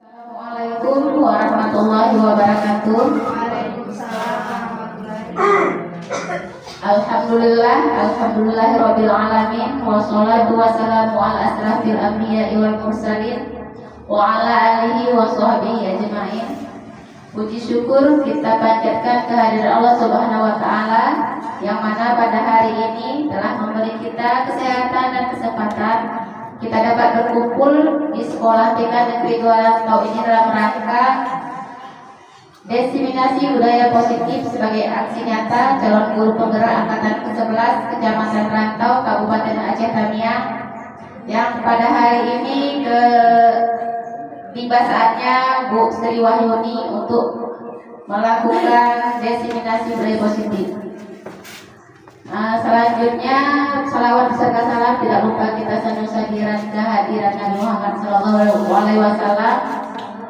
Assalamualaikum warahmatullahi wabarakatuh. Alhamdulillahirabbil alamin wassalatu wassalamu ala asrafil anbiya'i wal mursalin wa ala alihi wa sahbihi ajmain. Puji syukur kita panjatkan kehadiran Allah Subhanahu wa taala yang mana pada hari ini telah memberi kita kesehatan dan kesempatan kita dapat berkumpul di Sekolah TK Negeri 2 Rantau ini dalam rangka diseminasi budaya positif sebagai aksi nyata calon guru penggerak angkatan ke-11 Kecamatan Rantau Kabupaten Aceh Tamiang yang pada hari ini tiba saatnya Bu Sri Wahyuni untuk melakukan diseminasi budaya positif. Selanjutnya salawat beserta salam tidak lupa kita sanjung-sanjiran kehadiran Nabi Muhammad SAW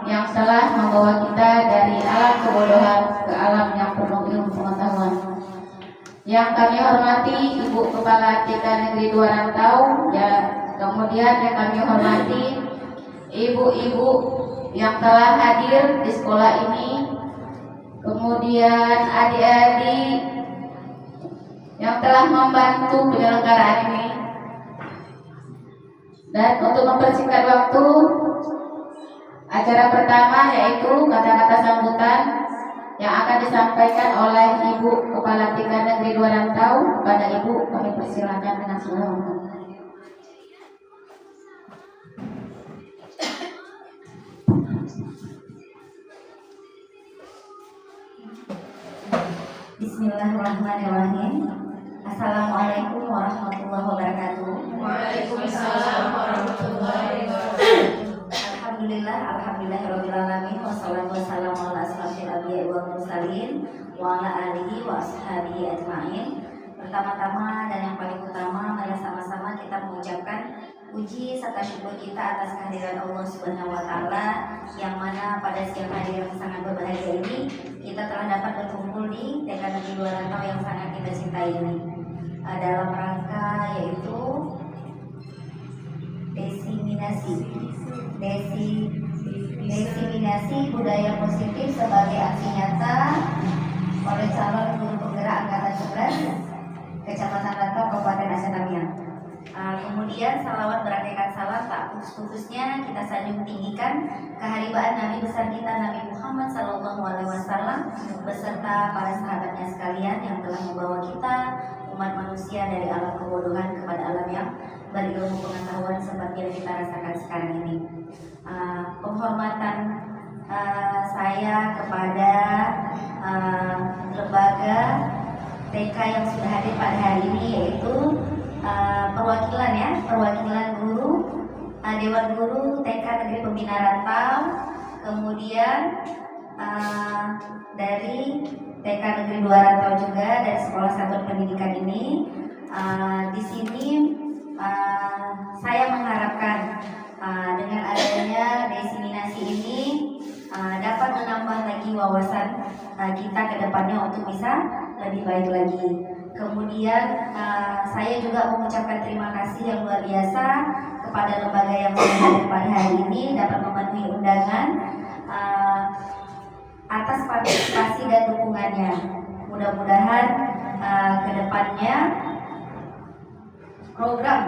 yang telah membawa kita dari alam kebodohan ke alam yang penuh ilmu pengetahuan. Yang kami hormati Ibu Kepala TK Negeri 2 Rantau, ya, kemudian yang kami hormati ibu-ibu yang telah hadir di sekolah ini, kemudian adik-adik yang telah membantu penyelenggaraan ini. Dan untuk mempersingkat waktu, acara pertama yaitu kata-kata sambutan yang akan disampaikan oleh Ibu Kepala TK Negeri 2 Rantau. Kepada Ibu kami persilakan dengan segala hormat. Bismillahirrahmanirrahim. Assalamualaikum warahmatullahi wabarakatuh. Waalaikumsalam warahmatullahi wabarakatuh. Alhamdulillahirabbil alamin wassalatu wassalamu ala asrofil anbiya'i wal mursalin wa ala alihi wa ashabihi ajmain. Pertama-tama dan yang paling utama, mari sama-sama kita mengucapkan puji serta syukur kita atas kehadiran Allah Subhanahu wa taala yang mana pada siang hari yang sangat berbahagia ini kita telah dapat berkumpul di TK Negeri 2 Rantau yang sangat kita cintai ini dalam rangka yaitu diseminasi budaya positif sebagai aksi nyata oleh calon guru penggerak angkatan 11 Kecamatan Rantau Kabupaten Aceh Tamiang. Kemudian salawat beraneka salam tak putus-putusnya kita sanjung tinggikan keharibaan Nabi besar kita Nabi Muhammad SAW beserta para sahabatnya sekalian yang telah membawa kita umat manusia dari alam kebodohan kepada alam yang berilmu pengetahuan seperti yang kita rasakan sekarang ini. Penghormatan saya kepada lembaga TK yang sudah hadir pada hari ini yaitu perwakilan guru Dewan Guru TK Negeri Pembina Rantau, kemudian dari TK Negeri 2 Rantau juga dari Sekolah Satuan Pendidikan ini. Di sini saya mengharapkan dengan adanya diseminasi ini dapat menambah lagi wawasan kita ke depannya untuk bisa lebih baik lagi. Kemudian saya juga mengucapkan terima kasih yang luar biasa kepada lembaga yang hadir pada hari ini dapat memenuhi undangan atas partisipasi dan dukungannya. Mudah-mudahan ke depannya program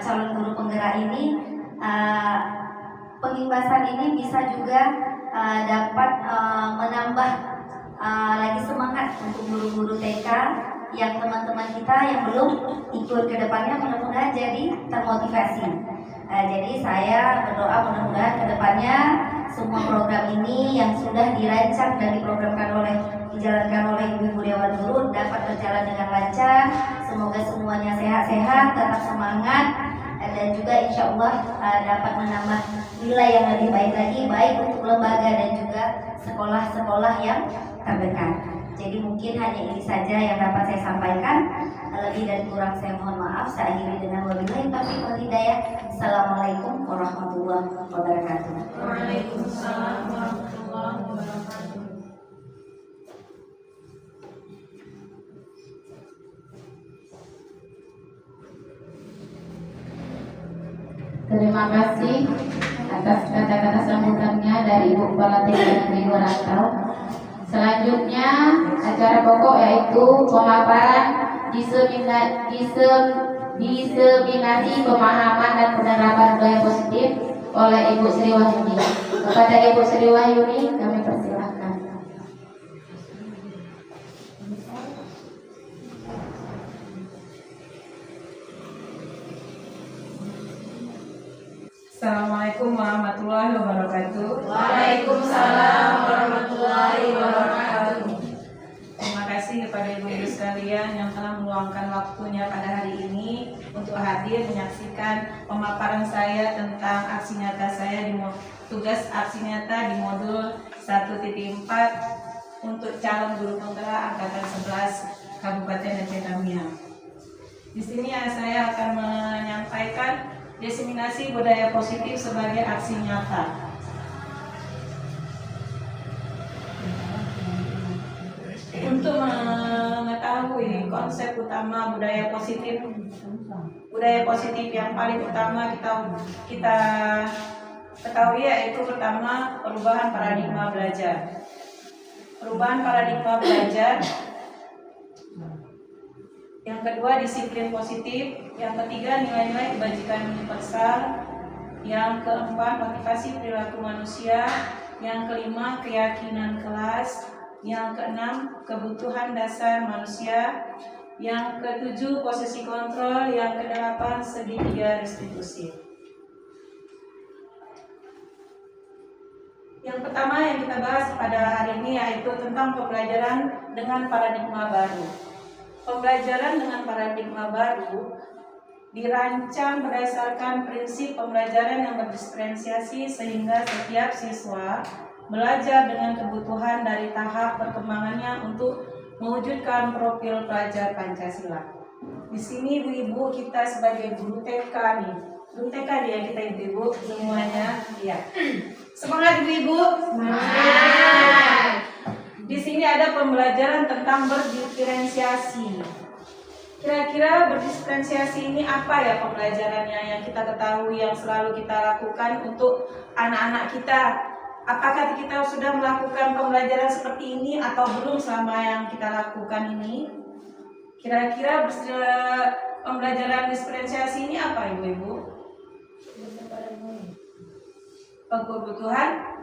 calon guru penggerak ini pengimbasan ini bisa juga dapat menambah lagi semangat untuk guru-guru TK yang teman-teman kita yang belum ikut ke depannya mudah-mudahan jadi termotivasi. Jadi saya berdoa mudah-mudahan ke depannya semua program ini yang sudah dirancang dan dijalankan oleh Ibu Dewan Guru dapat berjalan dengan lancar. Semoga semuanya sehat-sehat, tetap semangat, dan juga insya Allah dapat menambah nilai yang lebih baik lagi, baik untuk lembaga dan juga sekolah-sekolah yang terdekat. Jadi mungkin hanya ini saja yang dapat saya sampaikan. Lebih dan kurang saya mohon maaf. Saya akhiri dengan wabillahi taufiq wal hidayah. Assalamualaikum warahmatullahi wabarakatuh. Waalaikumsalam warahmatullahi wabarakatuh. Terima kasih atas kata-kata sambutannya dari Ibu Kepala TK Negeri Warantau. Selanjutnya acara pokok yaitu pemaparan diseminasi pemahaman dan penerapan budaya positif oleh Ibu Sri Wahyuni. Kepada Ibu Sri Wahyuni kami persilahkan. Assalamualaikum warahmatullahi wabarakatuh. Waalaikumsalam warahmatullahi wabarakatuh. Terima kasih kepada ibu-ibu sekalian yang telah meluangkan waktunya pada hari ini untuk hadir menyaksikan pemaparan saya tentang aksi nyata saya di tugas aksi nyata di modul 1.4 untuk calon guru penggerak angkatan 11 Kabupaten Aceh Tamiang. Di sini saya akan menyampaikan diseminasi budaya positif sebagai aksi nyata. Untuk mengetahui konsep utama budaya positif yang paling utama kita ketahui yaitu pertama perubahan paradigma belajar. Perubahan paradigma belajar. Yang kedua disiplin positif. Yang ketiga nilai-nilai kebajikan universal. Yang keempat motivasi perilaku manusia. Yang kelima keyakinan kelas. Yang keenam kebutuhan dasar manusia. Yang ketujuh posisi kontrol. Yang kedelapan segitiga restitusi. Yang pertama yang kita bahas pada hari ini yaitu tentang pembelajaran dengan paradigma baru. Pembelajaran dengan paradigma baru dirancang berdasarkan prinsip pembelajaran yang berdiferensiasi sehingga setiap siswa belajar dengan kebutuhan dari tahap perkembangannya untuk mewujudkan profil pelajar Pancasila. Di sini ibu-ibu kita sebagai guru TK nih, guru TK dia kita ibu-ibu semuanya, ya. Semangat ibu-ibu. Semangat. Di sini ada pembelajaran tentang berdiferensiasi. Kira-kira berdiferensiasi ini apa ya pembelajarannya yang kita ketahui, yang selalu kita lakukan untuk anak-anak kita? Apakah kita sudah melakukan pembelajaran seperti ini atau belum selama yang kita lakukan ini? Kira-kira pembelajaran diferensiasi ini apa ibu-ibu? Kebutuhan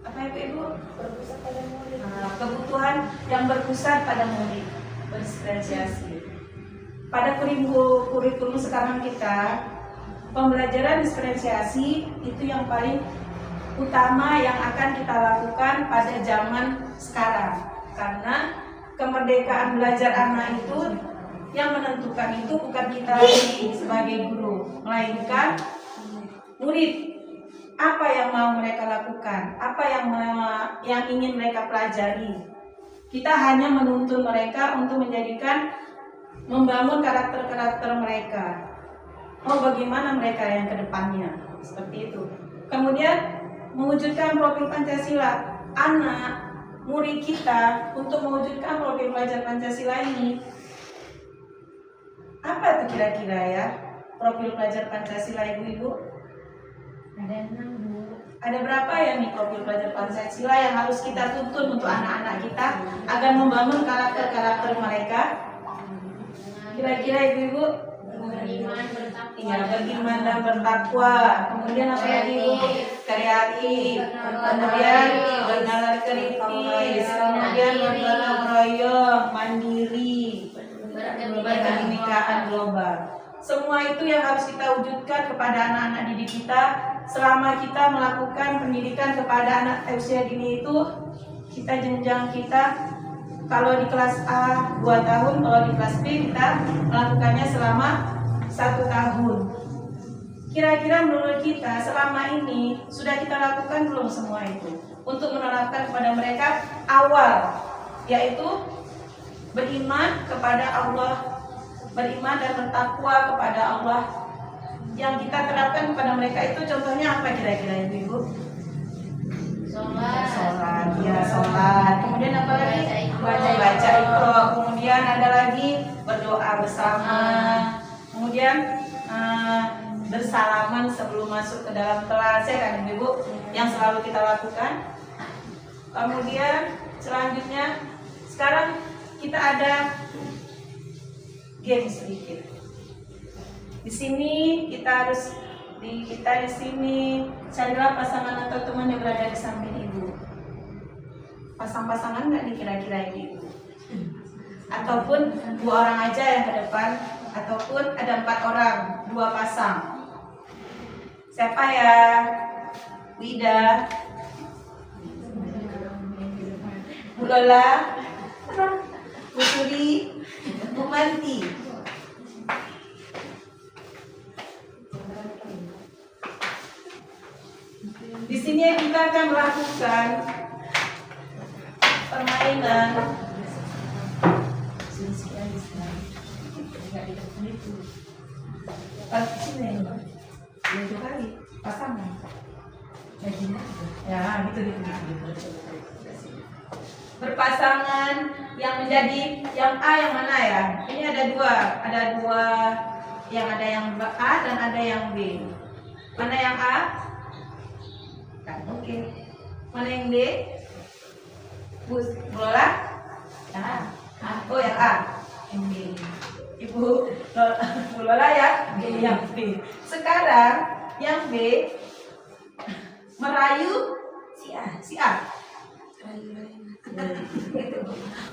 apa itu ibu? Kebutuhan yang berpusat pada murid, berdiferensiasi. Pada kurikulum sekarang kita, pembelajaran diferensiasi itu yang paling utama yang akan kita lakukan pada zaman sekarang. Karena kemerdekaan belajar anak itu yang menentukan itu bukan kita sebagai guru, melainkan murid. Apa yang mau mereka lakukan, apa yang ingin mereka pelajari. Kita hanya menuntun mereka untuk membangun karakter-karakter mereka. Bagaimana mereka yang kedepannya, seperti itu. Kemudian mewujudkan profil Pancasila. Anak, murid kita untuk mewujudkan profil pelajar Pancasila ini. Apa itu kira-kira ya profil pelajar Pancasila ibu-ibu? Ada berapa ya nih profil pelajar Pancasila yang harus kita tuntun untuk anak-anak kita agar membangun karakter-karakter mereka? Kira-kira ibu-ibu? Beriman dan bertakwa. Kemudian apa lagi ibu? Kreatif. Kemudian bernalar kritis. Kemudian bergotong royong, mandiri, kebinekaan global. Semua itu yang harus kita wujudkan kepada anak-anak didik kita. Selama kita melakukan pendidikan kepada anak usia dini itu, kita jenjang kita kalau di kelas A 2 tahun, kalau di kelas B kita melakukannya selama 1 tahun. Kira-kira menurut kita selama ini sudah kita lakukan belum semua itu untuk menerapkan kepada mereka awal, yaitu beriman kepada Allah, beriman dan bertakwa kepada Allah. Yang kita terapkan kepada mereka itu contohnya apa kira-kira ibu-ibu? Sholat, ya sholat. Kemudian apa lagi? Baca Iqra. Kemudian ada lagi berdoa bersama. Kemudian bersalaman sebelum masuk ke dalam kelas ya kan Ibu, yang selalu kita lakukan. Kemudian selanjutnya sekarang kita ada game sedikit. Di sini kita harus di sini carilah pasangan atau teman yang berada di samping Ibu. Pasang-pasangan nggak nih kira-kira Ibu? Ataupun 2 orang aja yang ke depan, ataupun ada 4 orang, 2 pasang. Siapa ya? Wida, Bu Lola, Bu Suri, Bu Manti. Di sini kita akan melakukan permainan pasangan. Ya, gitu. Berpasangan yang menjadi yang A yang mana ya? Ini ada dua, yang ada yang A dan ada yang B. Mana yang A? Oke. Mana yang B? Bu Lola? Yang A. Oh yang A. Yang B. Ibu Bu Lola ya? Yang B. Sekarang yang B merayu si A.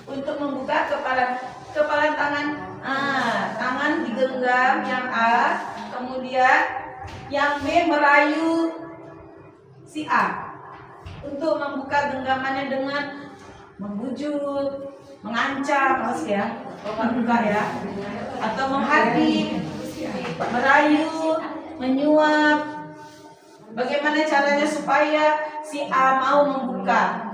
Untuk membuka kepala tangan. Tangan digenggam yang A, kemudian yang B merayu si A untuk membuka genggamannya dengan membujuk, mengancam, mas ya, membuka ya, atau menghardik, merayu, menyuap. Bagaimana caranya supaya si A mau membuka?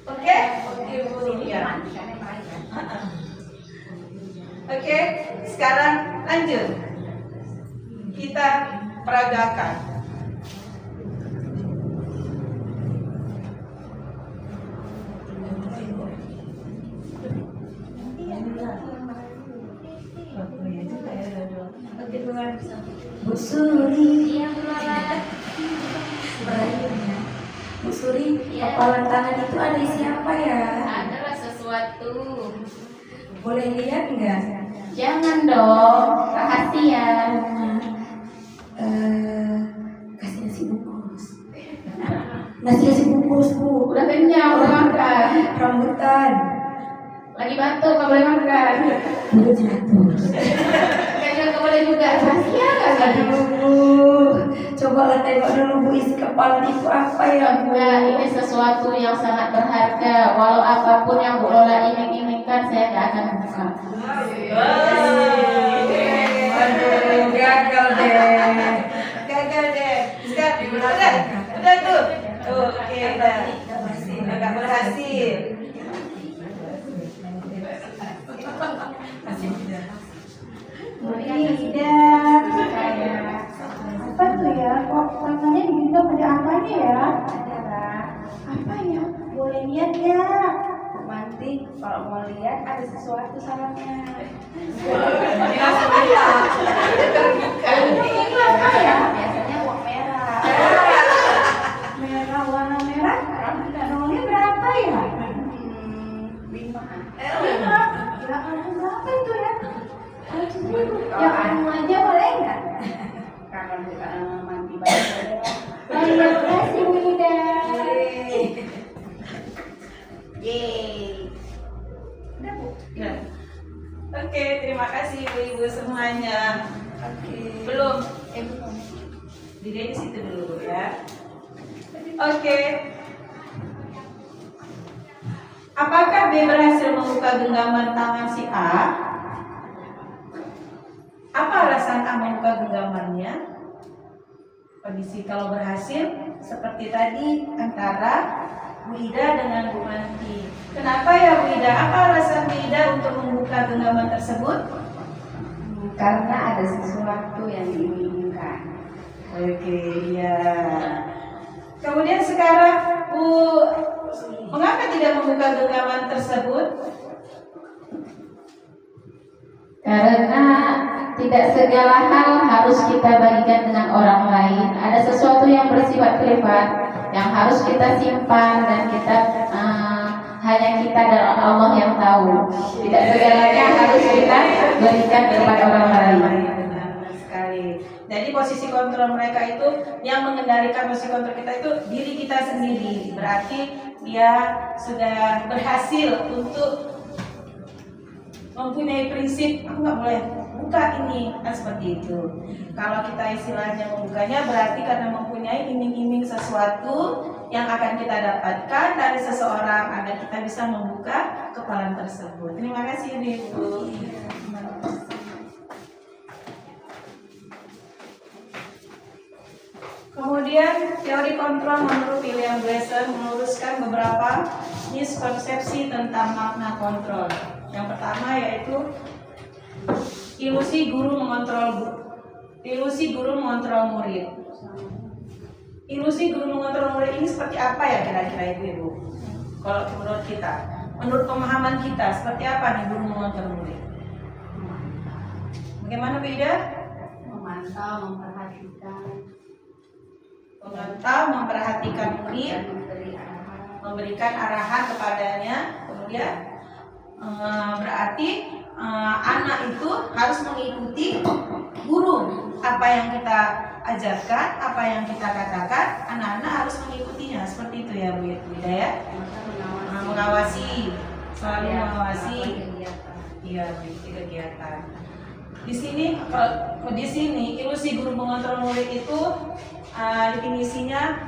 Oke? Oke, sekarang lanjut. Kita peragakan. Bu Suri, Iya, Bu Lola. berayunya. Bu Suri, Iya. kepala tangan itu ada isi apa ya? Adalah sesuatu. Boleh lihat nggak? Jangan dong, rahasia. Kasih nasi bungkus. Nasi bungkus Bu. Udah kenyang, udah makan. Rambutan. Lagi batuk, gak boleh makan. Udah jatuh. Kayaknya gak boleh juga. Rahasia kan? Aduh, cobalah tengok dulu Bu, isi kepala itu apa ya Bu? Enggak, ini sesuatu yang sangat berharga. Walau apapun yang Bu Lola inginkan, saya gak akan buka. Aduh, gagal deh. Udah tuh. Oke, udah. Agak berhasil. Apa tuh ya? Kok tangannya digenggam ada apanya ya? Apa ya? Boleh lihat ya? Nanti kalau mau lihat ada sesuatu sarafnya. Ini apa ya? Biasanya uang merah. Merah, warna merah. Nolnya berapa ya? 5. Ya ampun, berapa itu ya? Yang anu aja boleh nggak? Kalau mandi banyak boleh. Terima kasih Wida. Yeay. Udah Bu. Nah. Oke, terima kasih ibu-ibu semuanya. Belum? Belum. Diri di situ dulu ya. Oke. Apakah B berhasil membuka genggaman tangan si A? Apa alasan A membuka genggamannya? Kondisi kalau berhasil seperti tadi antara Bu Ida dengan Bu Manti. Kenapa ya Bu Ida? Apa alasan Bu Ida untuk membuka genggaman tersebut? Karena ada sesuatu yang diinginkan. Oke, ya. Kemudian sekarang Bu, mengapa tidak membuka genggaman tersebut? Karena tidak segala hal harus kita bagikan dengan orang lain. Ada sesuatu yang bersifat privat yang harus kita simpan dan kita hanya kita dan Allah yang tahu. Tidak segalanya harus kita berikan kepada orang lain. Benar sekali. Jadi posisi kontrol mereka itu, yang mengendalikan posisi kontrol kita itu diri kita sendiri. Berarti dia sudah berhasil untuk mempunyai prinsip, aku nggak boleh buka ini, kan seperti itu. Kalau kita istilahnya membukanya, berarti karena mempunyai iming-iming sesuatu yang akan kita dapatkan dari seseorang agar kita bisa membuka kepalan tersebut. Terima kasih Ibu. Kemudian teori kontrol menurut William Glasser meluruskan beberapa miskonsepsi tentang makna kontrol. Yang pertama yaitu ilusi guru mengontrol murid. Ilusi guru mengontrol murid ini seperti apa ya kira-kira Ibu? Kalau menurut kita, menurut pemahaman kita seperti apa nih guru mengontrol murid? Bagaimana Ida? Memantau, memperhatikan murid, memberikan arahan kepadanya. Kemudian berarti anak itu harus mengikuti guru. Apa yang kita ajarkan, apa yang kita katakan, anak-anak harus mengikutinya. Seperti itu ya Bu Ida ya. Mengawasi, selalu mengawasi. Iya, kegiatan. Di sini ilusi guru mengontrol murid itu definisinya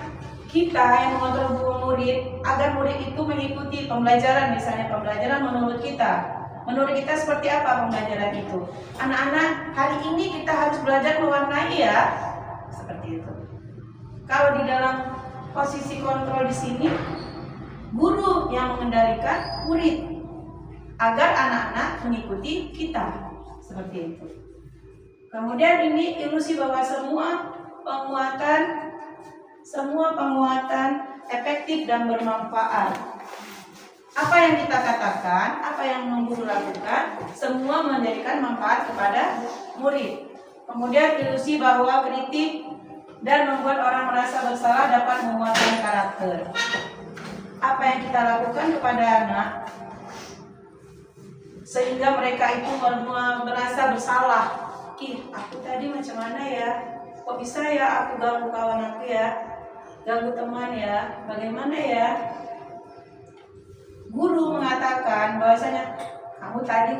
kita yang mengontrol guru murid agar murid itu mengikuti pembelajaran, misalnya pembelajaran menurut kita. Menurut kita seperti apa pembelajaran itu? Anak-anak, hari ini kita harus belajar mewarnai ya. Seperti itu. Kalau di dalam posisi kontrol di sini, guru yang mengendalikan murid agar anak-anak mengikuti kita. Seperti itu. Kemudian ini ilusi bahwa semua penguatan efektif dan bermanfaat. Apa yang kita katakan, apa yang guru lakukan, semua menjadikan manfaat kepada murid. Kemudian ilusi bahwa kritik dan membuat orang merasa bersalah dapat menguatkan karakter. Apa yang kita lakukan kepada anak sehingga mereka itu merasa bersalah. Aku tadi macam mana ya? Kok bisa ya aku ganggu kawan aku ya? Ganggu teman ya? Bagaimana ya? Guru mengatakan bahwasanya kamu tadi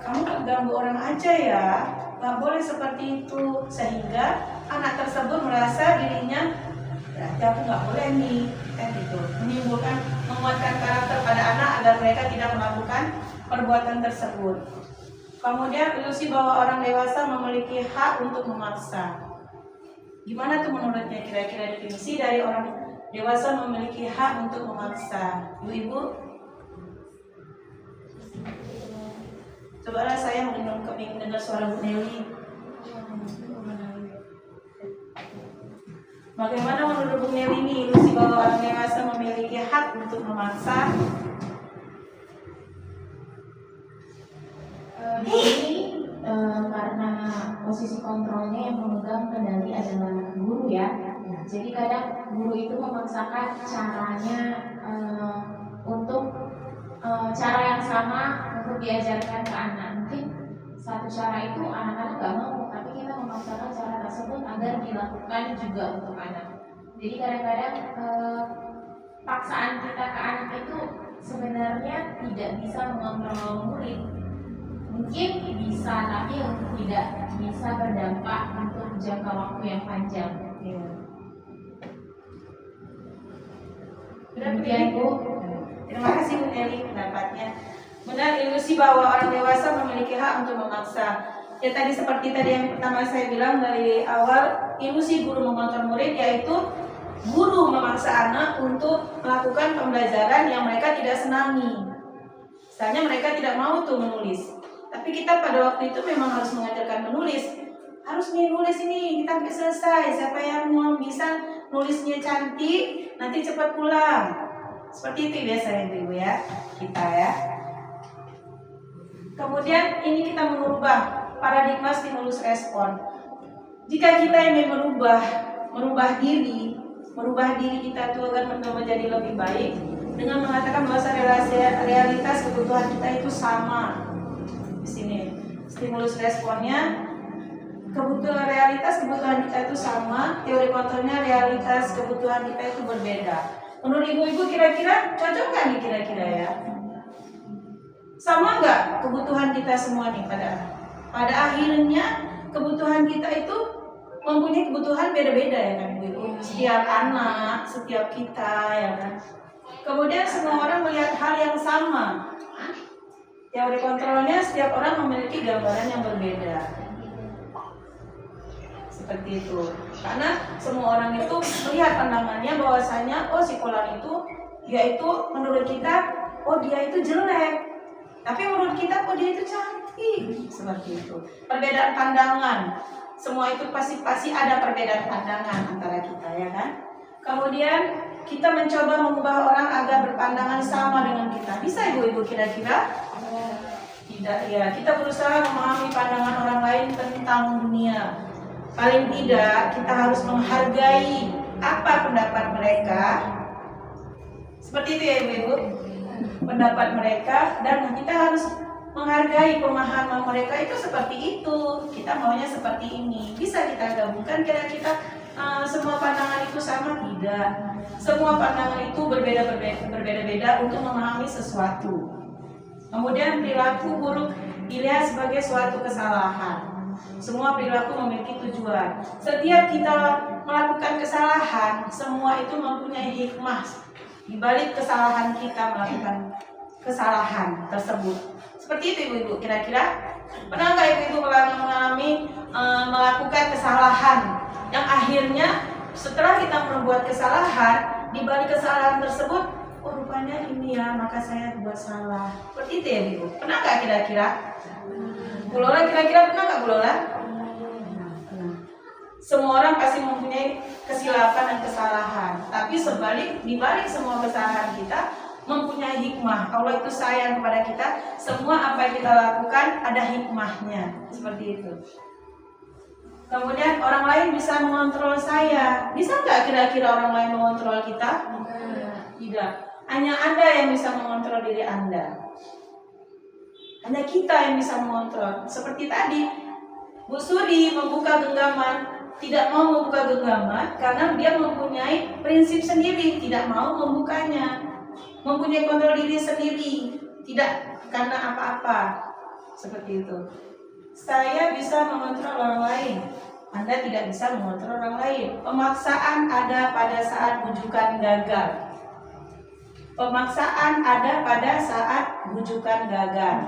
kamu ganggu orang aja ya, nggak boleh seperti itu, sehingga anak tersebut merasa dirinya berarti aku nggak boleh nih, kan gitu, menguatkan karakter pada anak agar mereka tidak melakukan perbuatan tersebut. Kemudian ilusi bahwa orang dewasa memiliki hak untuk memaksa. Gimana tuh menurutnya kira-kira definisi dari orang dewasa memiliki hak untuk memaksa? Ibu? Cobalah saya kepingin dengar suara Bu Nelly. Bagaimana menurut Bu Nelly ini ilusi bahwa orang dewasa memiliki hak untuk memaksa? Ini karena posisi kontrolnya yang memegang kendali adalah guru ya. Jadi kadang guru itu memaksakan caranya untuk cara yang sama untuk diajarkan ke anak. Mungkin satu cara itu anak-anak gak mau, tapi kita memaksakan cara tersebut agar dilakukan juga untuk anak. Jadi kadang-kadang paksaan kita ke anak itu sebenarnya tidak bisa mengontrol murid. Mungkin bisa, tapi tidak bisa berdampak untuk jangka waktu yang panjang. Demikian Bu. Terima kasih Bu Nelly pendapatnya. Benar, ilusi bahwa orang dewasa memiliki hak untuk memaksa. Ya tadi seperti tadi yang pertama saya bilang dari awal, ilusi guru mengontrol murid yaitu guru memaksa anak untuk melakukan pembelajaran yang mereka tidak senangi. Misalnya mereka tidak mau tuh menulis, tapi kita pada waktu itu memang harus mengajarkan menulis. Harus nih nulis ini, kita sampai selesai. Siapa yang mau bisa nulisnya cantik, nanti cepat pulang. Seperti itu biasanya Ibu ya, kita ya. Kemudian ini kita merubah paradigma stimulus respon. Jika kita ingin merubah diri kita itu agar menjadi lebih baik dengan mengatakan bahwa realitas kebutuhan kita itu sama. Di sini stimulus responnya realitas kebutuhan kita itu sama, teori kontrolnya realitas kebutuhan kita itu berbeda. Menurut ibu-ibu kira-kira cocok nggak nih kira-kira ya? Sama nggak kebutuhan kita semua nih pada akhirnya kebutuhan kita itu mempunyai kebutuhan beda-beda ya kan ibu-ibu. Setiap anak, setiap kita ya kan. Kemudian semua orang melihat hal yang sama. Teori kontrolnya setiap orang memiliki gambaran yang berbeda. Seperti itu. Karena semua orang itu melihat pandangannya bahwasanya si Fulan itu dia itu menurut kita dia itu jelek. Tapi menurut kita dia itu cantik. Seperti itu. Perbedaan pandangan. Semua itu pasti ada perbedaan pandangan antara kita ya kan. Kemudian kita mencoba mengubah orang agar berpandangan sama dengan kita. Bisa ibu-ibu kira-kira? Tidak ya. Kita berusaha memahami pandangan orang lain tentang dunia. Paling tidak kita harus menghargai apa pendapat mereka. Seperti itu ya ibu-ibu. Pendapat mereka dan kita harus menghargai pemahaman mereka itu seperti itu. Kita maunya seperti ini. Bisa kita gabungkan kira-kira semua pandangan itu sama? Tidak. Semua pandangan itu berbeda-beda untuk memahami sesuatu. Kemudian perilaku buruk dilihat sebagai suatu kesalahan. Semua perilaku memiliki tujuan. Setiap kita melakukan kesalahan, semua itu mempunyai hikmah. Di balik kesalahan kita melakukan kesalahan tersebut. Seperti itu ibu-ibu. Kira-kira pernah nggak ibu-ibu mengalami melakukan kesalahan yang akhirnya setelah kita membuat kesalahan, di balik kesalahan tersebut, rupanya ini ya, maka saya buat salah. Seperti itu ya ibu. Pernah nggak kira-kira? Bu Lola kira-kira pernah nggak Bu Lola? Semua orang pasti mempunyai kesilapan dan kesalahan. Tapi di balik semua kesalahan kita mempunyai hikmah. Allah itu sayang kepada kita. Semua apa yang kita lakukan ada hikmahnya. Seperti itu. Kemudian orang lain bisa mengontrol saya. Bisa nggak kira-kira orang lain mengontrol kita? Tidak. Hanya Anda yang bisa mengontrol diri Anda. Hanya kita yang bisa mengontrol. Seperti tadi, Bu Suri membuka genggaman, tidak mau membuka genggaman karena dia mempunyai prinsip sendiri, tidak mau membukanya. Mempunyai kontrol diri sendiri, tidak karena apa-apa. Seperti itu. Saya bisa mengontrol orang lain. Anda tidak bisa mengontrol orang lain. Pemaksaan ada pada saat bujukan gagal. Pemaksaan ada pada saat bujukan gagal.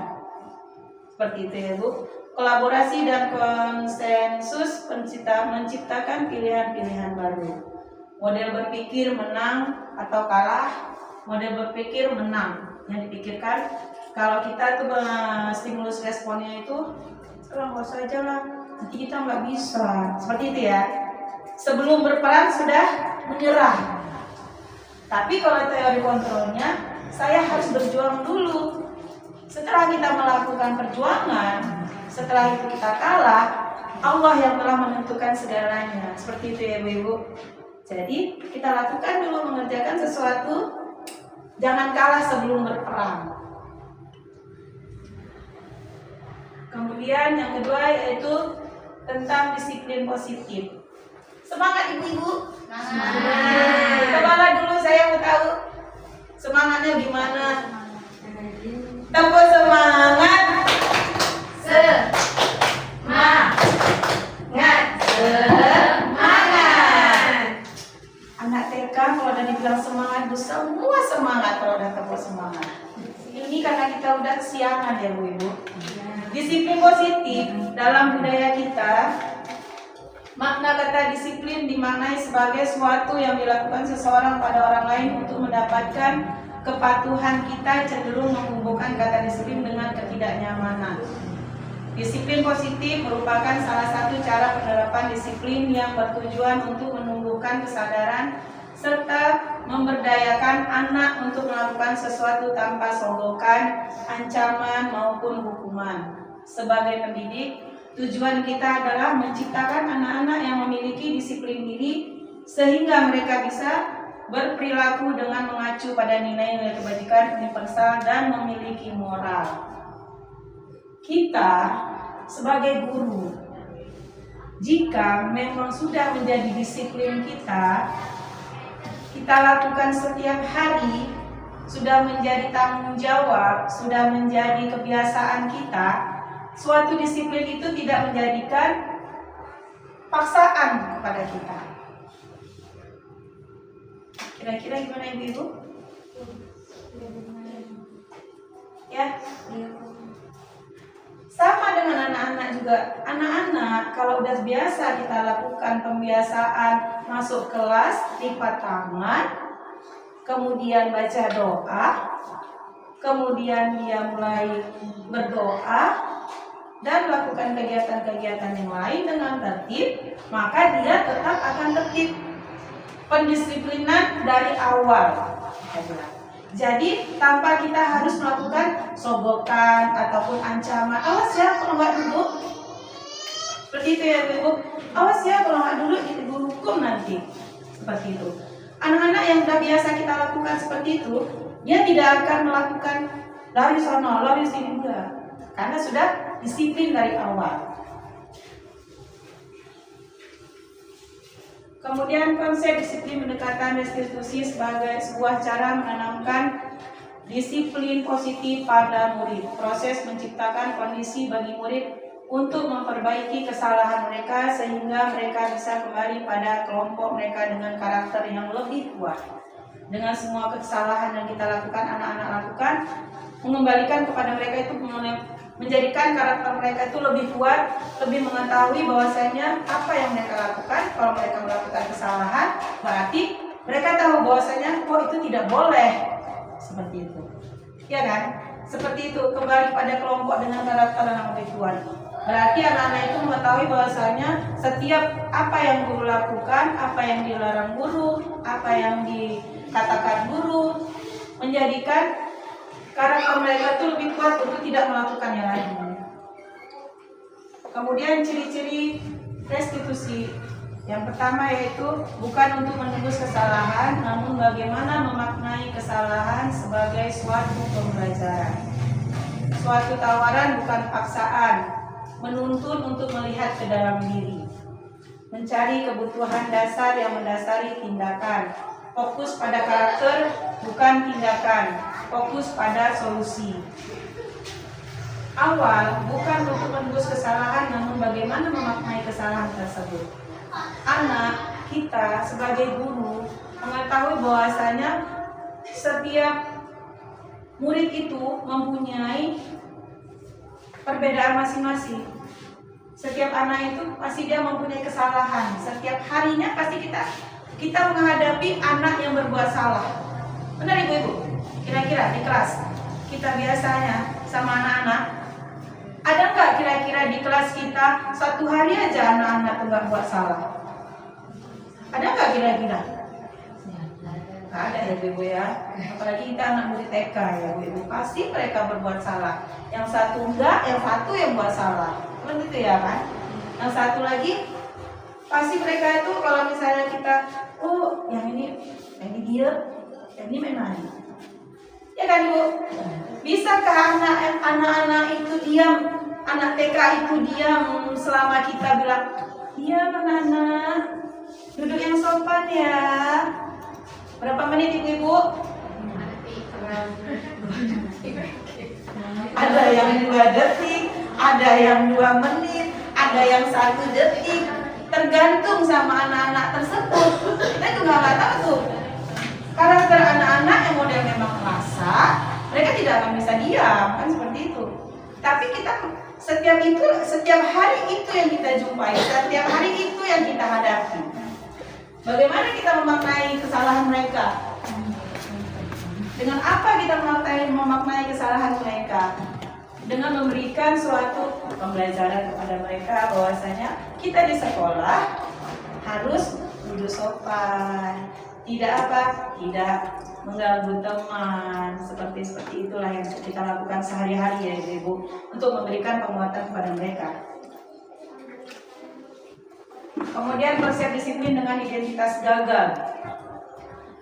Seperti itu ya Bu. Kolaborasi dan konsensus menciptakan pilihan-pilihan baru. Model berpikir menang atau kalah. Model berpikir menang. Yang dipikirkan kalau kita tuh stimulus responnya itu nggak usah aja lah, nanti kita nggak bisa. Seperti itu ya. Sebelum berperang sudah menyerah. Tapi kalau teori kontrolnya, saya harus berjuang dulu. Setelah kita melakukan perjuangan, setelah itu kita kalah, Allah yang telah menentukan segalanya. Seperti itu ya Bu. Jadi kita lakukan dulu mengerjakan sesuatu, jangan kalah sebelum berperang. Kemudian yang kedua yaitu tentang disiplin positif. Semangat ibu-ibu. Semangat. Kepala dulu saya mau tahu semangatnya gimana. Tepuk semangat. Semangat. Anak TK kalau udah dibilang semangat, semua semangat kalau udah tepuk semangat. Ini karena kita udah kesiangan ya Bu Ibu. Disiplin positif dalam budaya kita, makna kata disiplin dimaknai sebagai suatu yang dilakukan seseorang pada orang lain untuk mendapatkan kepatuhan. Kita cenderung menghubungkan kata disiplin dengan ketidaknyamanan. Disiplin positif merupakan salah satu cara penerapan disiplin yang bertujuan untuk menumbuhkan kesadaran serta memberdayakan anak untuk melakukan sesuatu tanpa sogokan, ancaman maupun hukuman. Sebagai pendidik, tujuan kita adalah menciptakan anak-anak yang memiliki disiplin diri sehingga mereka bisa berperilaku dengan mengacu pada nilai-nilai kebajikan universal dan memiliki moral. Kita sebagai guru, jika memang sudah menjadi disiplin kita lakukan setiap hari, sudah menjadi tanggung jawab, sudah menjadi kebiasaan kita, suatu disiplin itu tidak menjadikan paksaan kepada kita. Kira-kira gimana Ibu-ibu? Ya? Sama dengan anak-anak juga. Anak-anak kalau udah biasa kita lakukan pembiasaan masuk kelas, lipat tangan, kemudian baca doa, kemudian dia mulai berdoa dan melakukan kegiatan-kegiatan yang lain dengan tertib, maka dia tetap akan tertib. Pendisiplinan dari awal. Jadi tanpa kita harus melakukan sogokan ataupun ancaman. Awas ya kalau nggak duduk. Seperti itu ya Ibu. Awas ya kalau nggak duduk dihukum nanti. Seperti itu. Anak-anak yang sudah biasa kita lakukan seperti itu, dia tidak akan melakukan lari sono, lari sini enggak. Karena sudah disiplin dari awal. Kemudian konsep disiplin pendekatan restitusi sebagai sebuah cara menanamkan disiplin positif pada murid. Proses menciptakan kondisi bagi murid untuk memperbaiki kesalahan mereka sehingga mereka bisa kembali pada kelompok mereka dengan karakter yang lebih kuat. Dengan semua kesalahan yang kita lakukan, anak-anak lakukan, mengembalikan kepada mereka itu menjadikan karakter mereka itu lebih kuat, lebih mengetahui bahwasanya apa yang mereka lakukan. Kalau mereka melakukan kesalahan, berarti mereka tahu bahwasanya itu tidak boleh. Seperti itu, ya kan? Seperti itu, kembali pada kelompok dengan karakter yang lebih kuat. Berarti anak-anak itu mengetahui bahwasanya setiap apa yang guru lakukan, apa yang dilarang guru, apa yang dikatakan guru, menjadikan karakter mereka itu lebih kuat untuk tidak melakukannya lagi. Kemudian ciri-ciri restitusi. Yang pertama yaitu bukan untuk menebus kesalahan, namun bagaimana memaknai kesalahan sebagai suatu pembelajaran. Suatu tawaran bukan paksaan, menuntun untuk melihat ke dalam diri. Mencari kebutuhan dasar yang mendasari tindakan. Fokus pada karakter, bukan tindakan. Fokus pada solusi. Awal bukan untuk menebus kesalahan, namun bagaimana memaknai kesalahan tersebut. Anak kita sebagai guru mengetahui bahwasanya setiap murid itu mempunyai perbedaan masing-masing. Setiap anak itu pasti dia mempunyai kesalahan. Setiap harinya pasti kita menghadapi anak yang berbuat salah. Benar Ibu-ibu? Kira-kira di kelas kita biasanya sama anak-anak, ada nggak kira-kira di kelas kita satu hari aja anak-anak nggak buat salah? Ada nggak kira-kira? Nggak ada ya Ibu ya. Apalagi kita anak murid TK ya Ibu, pasti mereka berbuat salah. Yang satu enggak, yang satu yang buat salah. Begitu ya kan? Yang satu lagi pasti mereka itu kalau misalnya kita, yang ini dia, yang ini main. Ya kan Ibu? Bisakah anak-anak itu diam, anak TK itu diam selama kita bilang, diam anak-anak, duduk yang sopan ya. Berapa menit Ibu? Ada yang 2 detik, ada yang 2 menit, ada yang 1 detik. Tergantung sama anak-anak tersebut. Kita juga nggak tahu tuh. Karakter anak-anak yang model memang merasa, mereka tidak akan bisa diam, kan seperti itu. Tapi kita setiap hari itu yang kita jumpai, setiap hari itu yang kita hadapi. Bagaimana kita memaknai kesalahan mereka? Dengan apa kita memaknai kesalahan mereka? Dengan memberikan suatu pembelajaran kepada mereka bahwasanya kita di sekolah harus duduk sopan, Tidak apa? Tidak mengganggu teman. Seperti itulah yang kita lakukan sehari-hari ya Ibu untuk memberikan penguatan kepada mereka. Kemudian konsep disiplin dengan identitas gagal.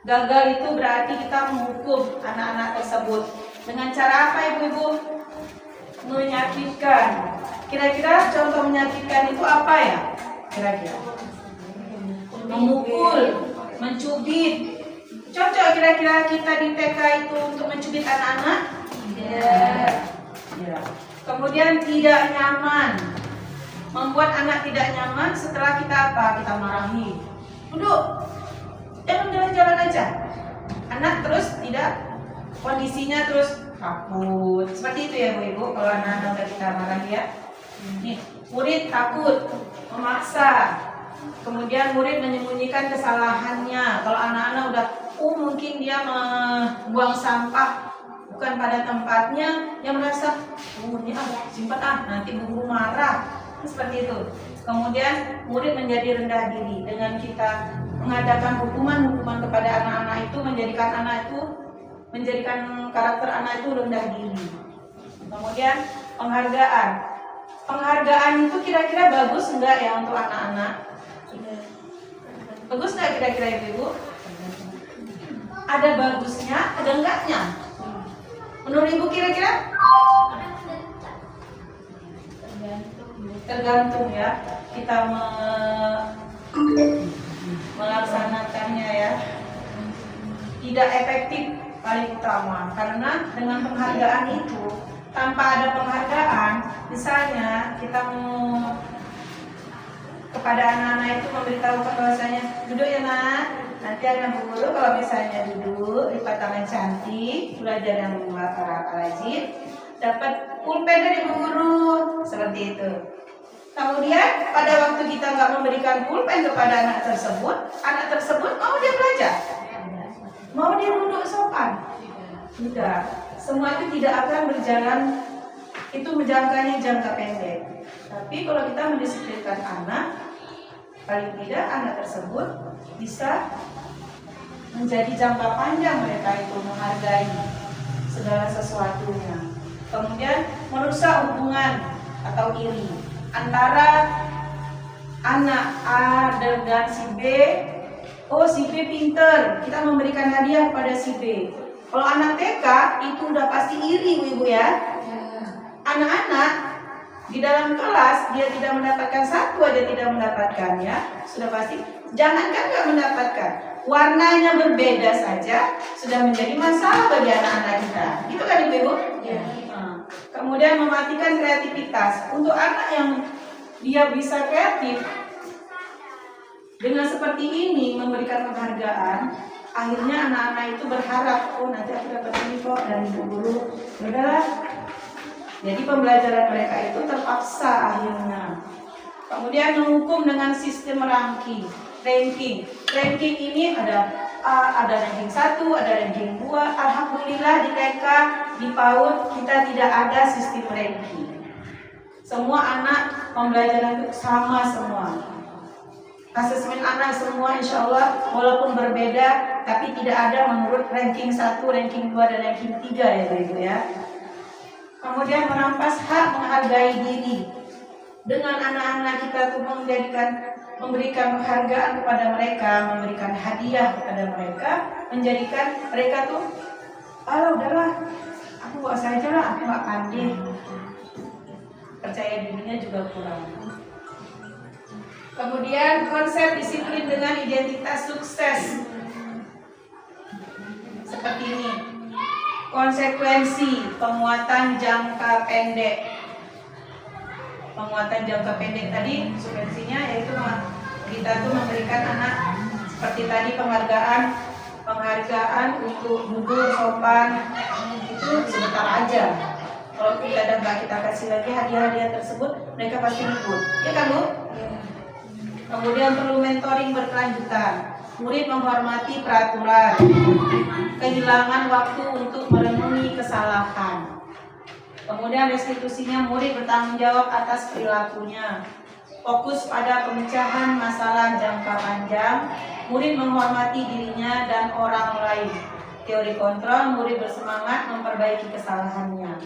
Gagal itu berarti kita menghukum anak-anak tersebut dengan cara apa Ibu? Menyakitkan. Kira-kira contoh menyakitkan itu apa ya? Kira-kira memukul, mencubit. Cocok kira-kira kita di TK itu untuk mencubit anak-anak? Ya. Kemudian tidak nyaman. Membuat anak tidak nyaman setelah kita apa? Kita marahi. Duduk. Jangan jalan-jalan aja. Anak terus tidak, kondisinya terus takut. Seperti itu ya Bu-Ibu kalau anak-anak udah kita marahi ya. Nih, murid takut, memaksa. Kemudian murid menyembunyikan kesalahannya. Kalau anak-anak udah mungkin dia membuang sampah bukan pada tempatnya, dia merasa ini simpan nanti guru marah. Seperti itu. Kemudian murid menjadi rendah diri dengan kita mengadakan hukuman kepada anak-anak itu, menjadikan karakter anak itu rendah diri. Kemudian penghargaan itu kira-kira bagus enggak ya untuk anak-anak? Bagus enggak kira-kira Ibu? Ada bagusnya, ada enggaknya? Menurut Ibu kira-kira? Tergantung ya kita melaksanakannya ya. Tidak efektif paling utama karena dengan penghargaan itu, tanpa ada penghargaan, misalnya kita mau kepada anak-anak itu memberitahukan bahwasanya duduk ya nak, nanti akan guru kalau misalnya duduk lipat tangan cantik, belajar yang rajin, dapat pulpen dari guru, seperti itu. Kemudian pada waktu kita nggak memberikan pulpen kepada anak tersebut mau dia belajar, mau dia duduk sopan, tidak. Semua itu tidak akan berjalan, itu menjangkanya jangka pendek. Tapi kalau kita mendisiplinkan anak, paling tidak anak tersebut bisa menjadi jangka panjang mereka itu menghargai segala sesuatunya. Kemudian merusak hubungan atau iri antara anak A dengan si B. Oh, si B pinter, kita memberikan hadiah pada si B. Kalau anak TK itu udah pasti iri Ibu ya. Anak-anak di dalam kelas dia tidak mendapatkan satu aja, tidak mendapatkan ya, sudah pasti. Jangankan nggak mendapatkan, warnanya berbeda saja sudah menjadi masalah bagi anak-anak kita. Gitu kan Ibu? Ya. Kemudian mematikan kreativitas. Untuk anak yang dia bisa kreatif, dengan seperti ini memberikan penghargaan, akhirnya anak-anak itu berharap, oh nanti aku dapat ini kok dari guru. Udahlah. Jadi pembelajaran mereka itu terpaksa akhirnya. Kemudian menghukum dengan sistem ranking. Ranking ini ada ranking 1, ada ranking 2. Alhamdulillah di TK, di PAUD kita tidak ada sistem ranking. Semua anak pembelajaran itu sama semua. Asesmen anak semua insya Allah walaupun berbeda, tapi tidak ada menurut ranking 1, ranking 2, dan ranking 3 ya Ibu ya. Kemudian merampas hak menghargai diri. Dengan anak-anak kita tuh memberikan penghargaan kepada mereka, memberikan hadiah kepada mereka, menjadikan mereka tuh, udahlah, aku nggak usah aja lah, aku nggak pandai. Percaya dirinya juga kurang. Kemudian konsep disiplin dengan identitas sukses. Seperti ini. Konsekuensi penguatan jangka pendek. Penguatan jangka pendek tadi konsekuensinya yaitu kita tuh memberikan anak seperti tadi penghargaan untuk duduk sopan itu sebentar aja. Kalau kita kita kasih lagi hadiah-hadiah tersebut, mereka pasti ikut. Ya kan Bu? Kemudian perlu mentoring berkelanjutan. Murid menghormati peraturan, kehilangan waktu untuk merenungi kesalahan. Kemudian restitusinya murid bertanggung jawab atas perilakunya. Fokus pada pemecahan masalah jangka panjang murid menghormati dirinya dan orang lain. Teori kontrol, murid bersemangat memperbaiki kesalahannya.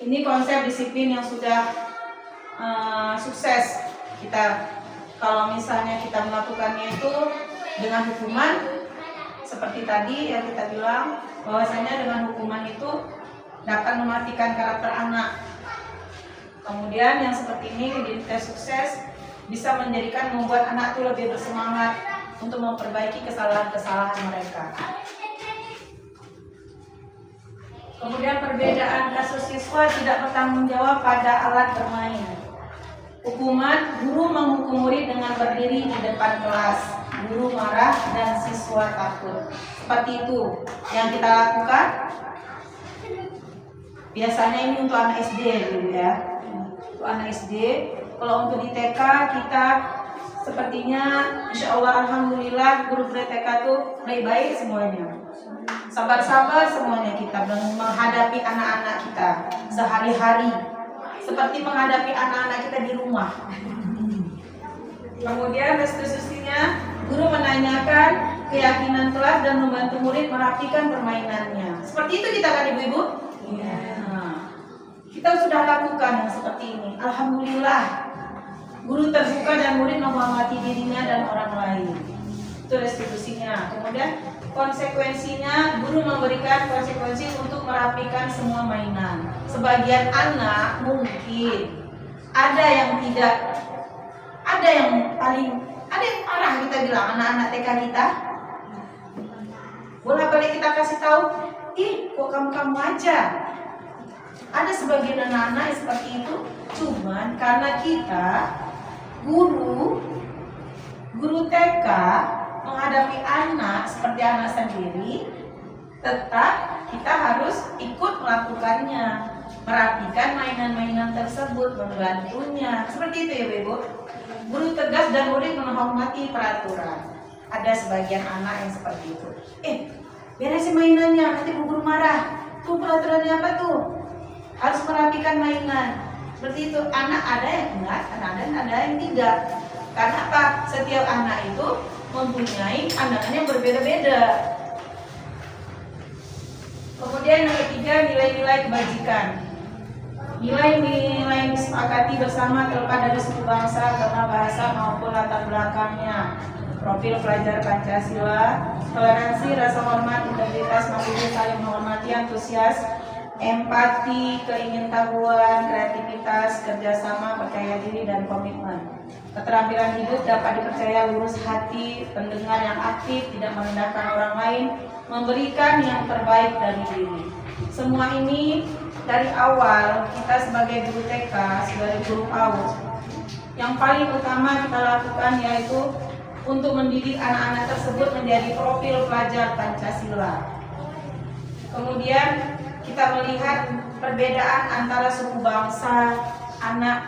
Ini konsep disiplin yang sudah sukses. Kita kalau misalnya kita melakukannya itu dengan hukuman, seperti tadi yang kita bilang, bahwasanya dengan hukuman itu dapat mematikan karakter anak. Kemudian yang seperti ini identitas sukses bisa membuat anak itu lebih bersemangat untuk memperbaiki kesalahan-kesalahan mereka. Kemudian perbedaan kasus siswa tidak bertanggung jawab pada alat bermain. Hukuman, guru menghukum murid dengan berdiri di depan kelas. Guru marah dan siswa takut. Seperti itu yang kita lakukan. Biasanya ini untuk anak SD dulu ya. Untuk anak SD. Kalau untuk di TK kita sepertinya insya Allah alhamdulillah guru TK tuh baik-baik semuanya. Sabar-sabar semuanya kita menghadapi anak-anak kita sehari-hari. Seperti menghadapi anak-anak kita di rumah. Kemudian restitusinya, guru menanyakan keyakinan kelas dan membantu murid merapikan permainannya. Seperti itu kita kan ibu-ibu? Iya. Nah, kita sudah lakukan yang seperti ini. Alhamdulillah, guru terbuka dan murid menghormati dirinya dan orang lain. Itu restitusinya. Kemudian konsekuensinya, guru memberikan konsekuensi untuk merapikan semua mainan. Sebagian anak mungkin ada yang tidak, ada yang parah kita bilang anak-anak TK kita. Bolak-balik kita kasih tahu, kok kamu aja. Ada sebagian anak-anak yang seperti itu, cuman karena kita guru TK menghadapi anak seperti anak sendiri, tetap kita harus ikut melakukannya, merapikan mainan-mainan tersebut, membantunya. Seperti itu ya Ibu. Guru tegas dan murid menghormati peraturan. Ada sebagian anak yang seperti itu. Beresin mainannya, nanti Bu Guru marah. Tuh peraturannya apa tuh? Harus merapikan mainan. Seperti itu. Anak ada yang enggak, ada yang tidak. Karena apa? Setiap anak itu mempunyai pandangan yang berbeda-beda. Kemudian yang ketiga, nilai-nilai kebajikan. Nilai-nilai yang disepakati bersama terlepas dari suku bangsa, karena bahasa maupun latar belakangnya. Profil pelajar Pancasila, toleransi, rasa hormat, integritas, mandiri, saling menghormati, antusias, empati, keingintahuan, kreativitas, kerjasama, percaya diri, dan komitmen. Keterampilan hidup dapat dipercaya lurus hati, pendengar yang aktif, tidak merendahkan orang lain, memberikan yang terbaik dari diri. Semua ini dari awal kita sebagai guru TK, sebagai guru PAUD, yang paling utama kita lakukan yaitu untuk mendidik anak-anak tersebut menjadi profil pelajar Pancasila. Kemudian kita melihat perbedaan antara suku bangsa anak,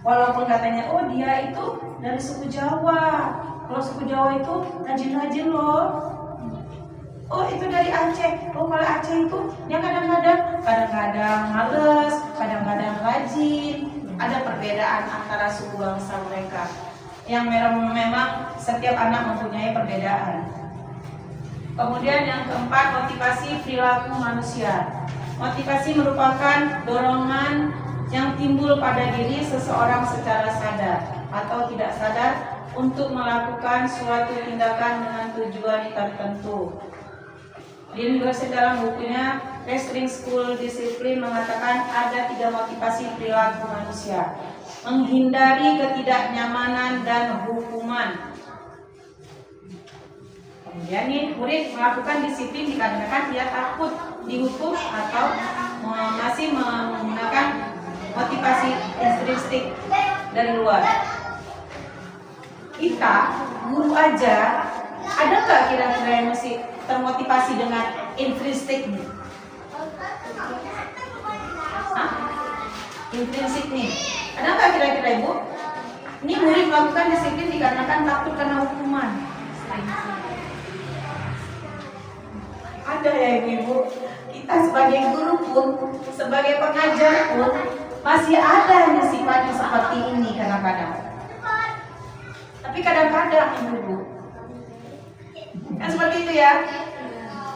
walaupun katanya dia itu dari suku Jawa. Kalau suku Jawa itu rajin-rajin loh. Itu dari Aceh. Kalau Aceh itu dia kadang-kadang males, kadang-kadang rajin. Ada perbedaan antara suku bangsa mereka. Yang memang setiap anak mempunyai perbedaan. Kemudian yang keempat, motivasi perilaku manusia. Motivasi merupakan dorongan yang timbul pada diri seseorang secara sadar atau tidak sadar untuk melakukan suatu tindakan dengan tujuan tertentu. Universitas dalam bukunya Restoring School Discipline mengatakan ada 3 motivasi perilaku manusia: menghindari ketidaknyamanan dan hukuman. Kemudian nih, murid melakukan disiplin dikarenakan dia takut dihukum atau masih menggunakan motivasi intrinsik dari luar. Kita, guru aja, ada nggak kira-kira yang masih termotivasi dengan intrinsik nih? Intrinsik nih, ada nggak kira-kira Ibu? Ini murid melakukan disiplin dikarenakan takut karena hukuman. Ada ya Ibu? Kita sebagai guru pun, sebagai pengajar pun masih ada yang sifatnya seperti ini kadang-kadang. Tapi kadang-kadang Ibu, Kan seperti itu ya.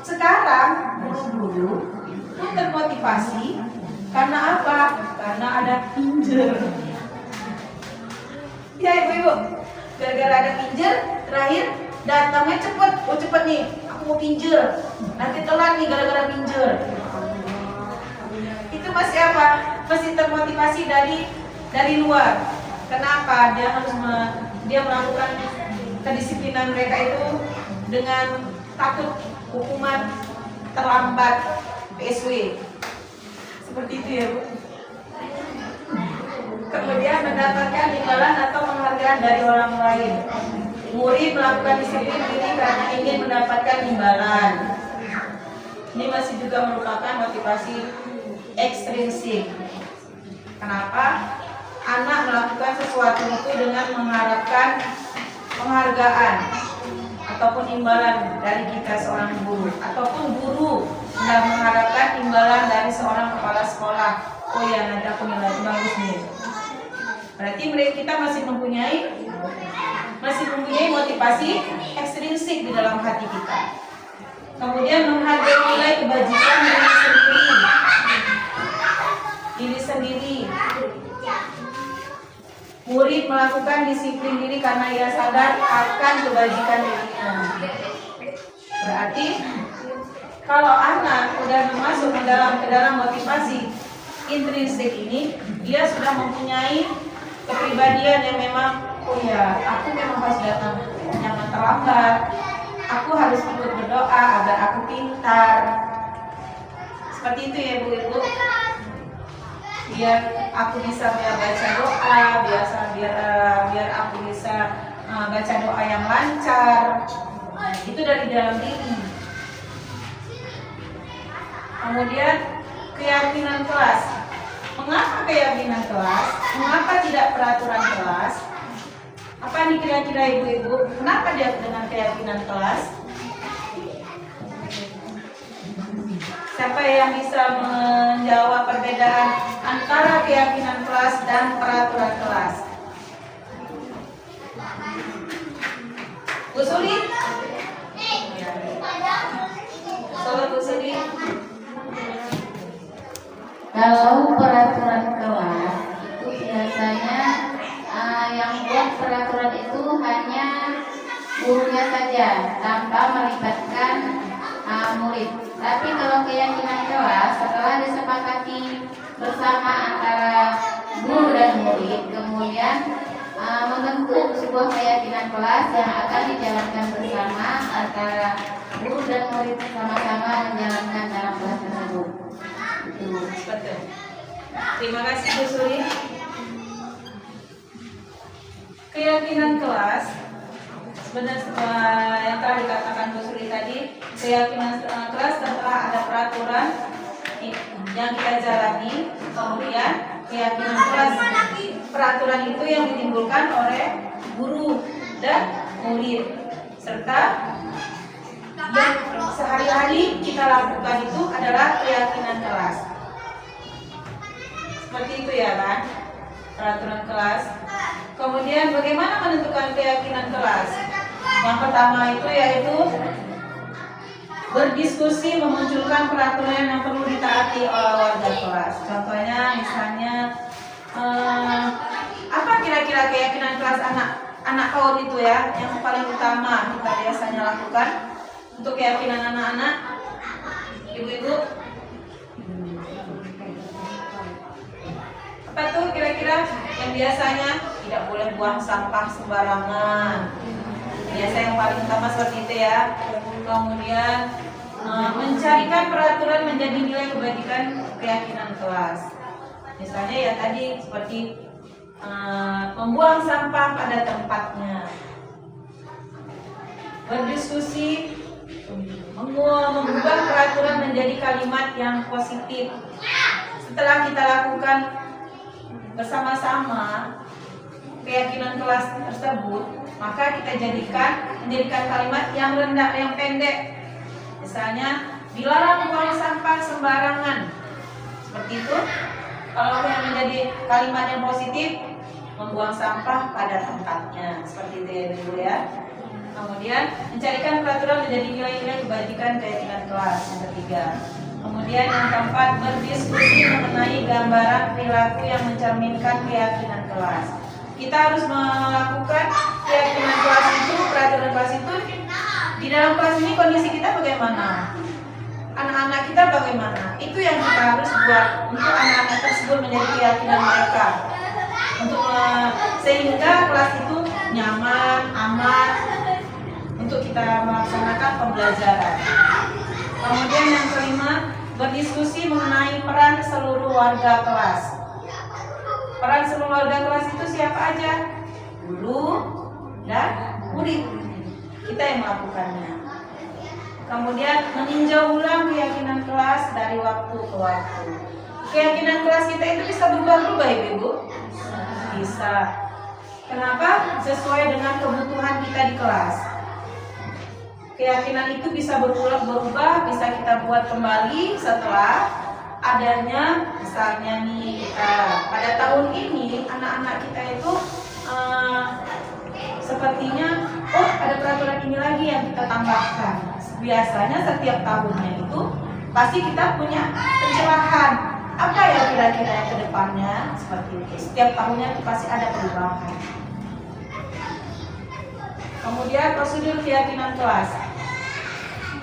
Sekarang guru-guru itu termotivasi karena apa? Karena ada pinjer. Ya ibu-ibu, gara-gara ada pinjer, terakhir datangnya cepet. Oh cepet nih, aku mau pinjer. Nanti telat nih gara-gara pinjer. Itu masih apa? Masih termotivasi dari luar. Kenapa? Dia melakukan kedisiplinan mereka itu dengan takut hukuman terlambat PSW. Seperti itu ya Bu. Kemudian mendapatkan imbalan atau penghargaan dari orang lain. Murid melakukan disiplin diri karena ingin mendapatkan imbalan. Ini masih juga merupakan motivasi ekstrinsik. Kenapa? Anak melakukan sesuatu itu dengan mengharapkan penghargaan ataupun imbalan dari kita seorang guru, ataupun guru sedang mengharapkan imbalan dari seorang kepala sekolah. Oh ya, nanti aku nilai bagus nih. Berarti kita masih mempunyai motivasi ekstrinsik di dalam hati kita. Kemudian menghargai nilai kebajikan diri sendiri. Murid melakukan disiplin diri karena ia sadar akan kebajikan dirinya. Berarti kalau anak sudah masuk ke dalam motivasi intrinsik ini, dia sudah mempunyai kepribadian yang memang, oh ya, aku memang harus datang, jangan terlambat. Aku harus ikut berdoa agar aku pintar. Seperti itu ya Bu Ibu. Biar aku bisa baca doa, biar aku bisa baca doa yang lancar. Itu dari dalam diri. Kemudian keyakinan kelas. Mengapa keyakinan kelas? Mengapa tidak peraturan kelas? Apa nih kira-kira ibu-ibu? Kenapa dia dengan keyakinan kelas? Siapa yang bisa menjawab perbedaan antara keyakinan kelas dan peraturan kelas? Bu Suli? Bu Suli? Kalau peraturan kelas itu biasanya yang buat peraturan itu hanya gurunya saja tanpa melibatkan murid. Tapi kalau keyakinan kelas setelah disepakati bersama antara guru dan murid, kemudian membentuk sebuah keyakinan kelas yang akan dijalankan bersama antara guru dan murid sama-sama menjalankan dalam kelas tersebut. Betul. Terima kasih Bu Suri. Keyakinan kelas sebenarnya yang telah dikatakan Bu Suri tadi, keyakinan kelas setelah ada peraturan yang kita jalani, kemudian keyakinan kelas peraturan itu yang ditimbulkan oleh guru dan murid serta yang sehari-hari kita lakukan itu adalah keyakinan kelas. Seperti itu ya kan, peraturan kelas. Kemudian bagaimana menentukan keyakinan kelas? Yang pertama itu yaitu berdiskusi memunculkan peraturan yang perlu ditaati oleh warga kelas. Contohnya misalnya apa kira-kira keyakinan kelas anak PAUD itu ya, yang paling utama kita biasanya lakukan untuk keyakinan anak-anak, ibu-ibu. Apa tuh kira-kira yang biasanya tidak boleh buang sampah sembarangan. Biasa yang paling utama seperti itu ya. Kemudian mencarikan peraturan menjadi nilai kebajikan keyakinan kelas. Misalnya ya tadi seperti membuang sampah pada tempatnya. Berdiskusi mengubah peraturan menjadi kalimat yang positif. Setelah kita lakukan bersama-sama keyakinan kelas tersebut, maka kita menjadikan kalimat yang rendah, yang pendek. Misalnya, dilarang buang sampah sembarangan. Seperti itu. Kalau yang menjadi kalimat yang positif, membuang sampah pada tempatnya. Seperti itu ya Ibu ya. Kemudian mencarikan peraturan menjadi nilai-nilai kebajikan keyakinan kelas. Yang ketiga. Kemudian yang keempat, berdiskusi mengenai gambaran perilaku yang mencerminkan keyakinan kelas. Kita harus melakukan keyakinan kelas itu, peraturan kelas itu. Di dalam kelas ini kondisi kita bagaimana? Anak-anak kita bagaimana? Itu yang kita harus buat untuk anak-anak tersebut menjadi keyakinan mereka. Sehingga kelas itu nyaman, aman untuk kita melaksanakan pembelajaran. Kemudian yang kelima, berdiskusi mengenai peran seluruh warga kelas. Peran seluruh warga kelas itu siapa aja? Guru dan murid. Kita yang melakukannya. Kemudian meninjau ulang keyakinan kelas dari waktu ke waktu. Keyakinan kelas kita itu bisa berubah-ubah, Ibu. Bisa. Kenapa? Sesuai dengan kebutuhan kita di kelas. Keyakinan itu bisa berubah, bisa kita buat kembali setelah adanya, misalnya nih, pada tahun ini anak-anak kita itu sepertinya, oh ada peraturan ini lagi yang kita tambahkan. Biasanya setiap tahunnya itu pasti kita punya pencerahan. Apa ya kira-kira yang kedepannya seperti itu. Setiap tahunnya itu pasti ada perubahan. Kemudian prosedur keyakinan kelas,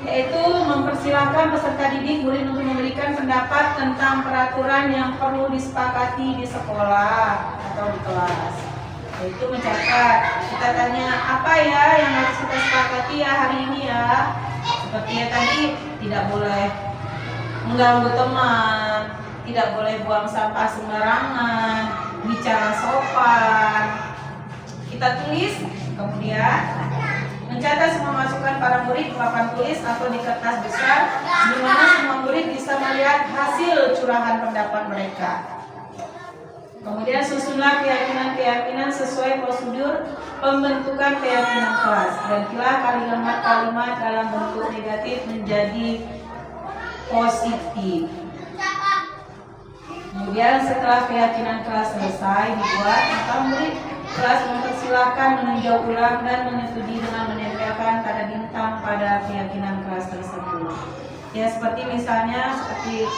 yaitu mempersilahkan peserta didik murid untuk memberikan pendapat tentang peraturan yang perlu disepakati di sekolah atau di kelas. Yaitu mencatat, kita tanya apa ya yang harus kita sepakati ya hari ini ya. Seperti ya tadi, tidak boleh mengganggu teman, tidak boleh buang sampah sembarangan, bicara sopan. Kita tulis, kemudian mencatat semua masukan para murid di papan tulis atau di kertas besar, di mana semua murid bisa melihat hasil curahan pendapat mereka. Kemudian susunlah keyakinan-keyakinan sesuai prosedur pembentukan keyakinan kelas. Gantilah kalimat-kalimat dalam bentuk negatif menjadi positif. Kemudian setelah keyakinan kelas selesai dibuat, maka murid kelas mempersilahkan meninjau ulang dan menyetujui dengan menempelkan tanda bintang pada keyakinan kelas tersebut. Ya seperti misalnya seperti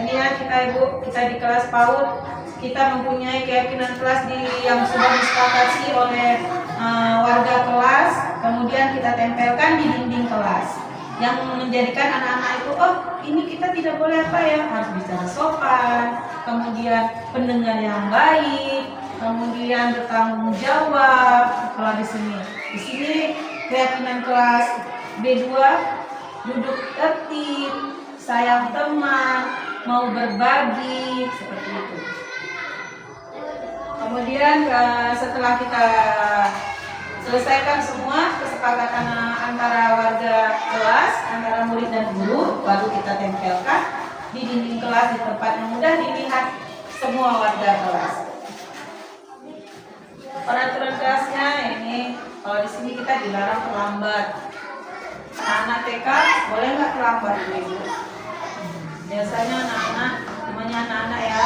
ini ya kita di kelas PAUD, kita mempunyai keyakinan kelas yang sudah disepakati oleh warga kelas, kemudian kita tempelkan di dinding kelas, yang menjadikan anak-anak itu, oh ini kita tidak boleh apa ya, harus bicara sopan, kemudian pendengar yang baik, kemudian bertanggung jawab. Kalau di sini keyakinan kelas B2, duduk tertib, sayang teman, mau berbagi, seperti itu. Kemudian setelah kita selesaikan semua kesepakatan antara warga kelas, antara murid dan guru, baru kita tempelkan di dinding kelas di tempat yang mudah dilihat semua warga kelas. Peraturan kelasnya ini, kalau di sini kita dilarang terlambat. Anak TK boleh nggak terlambat, Ibu? Biasanya anak-anak ya.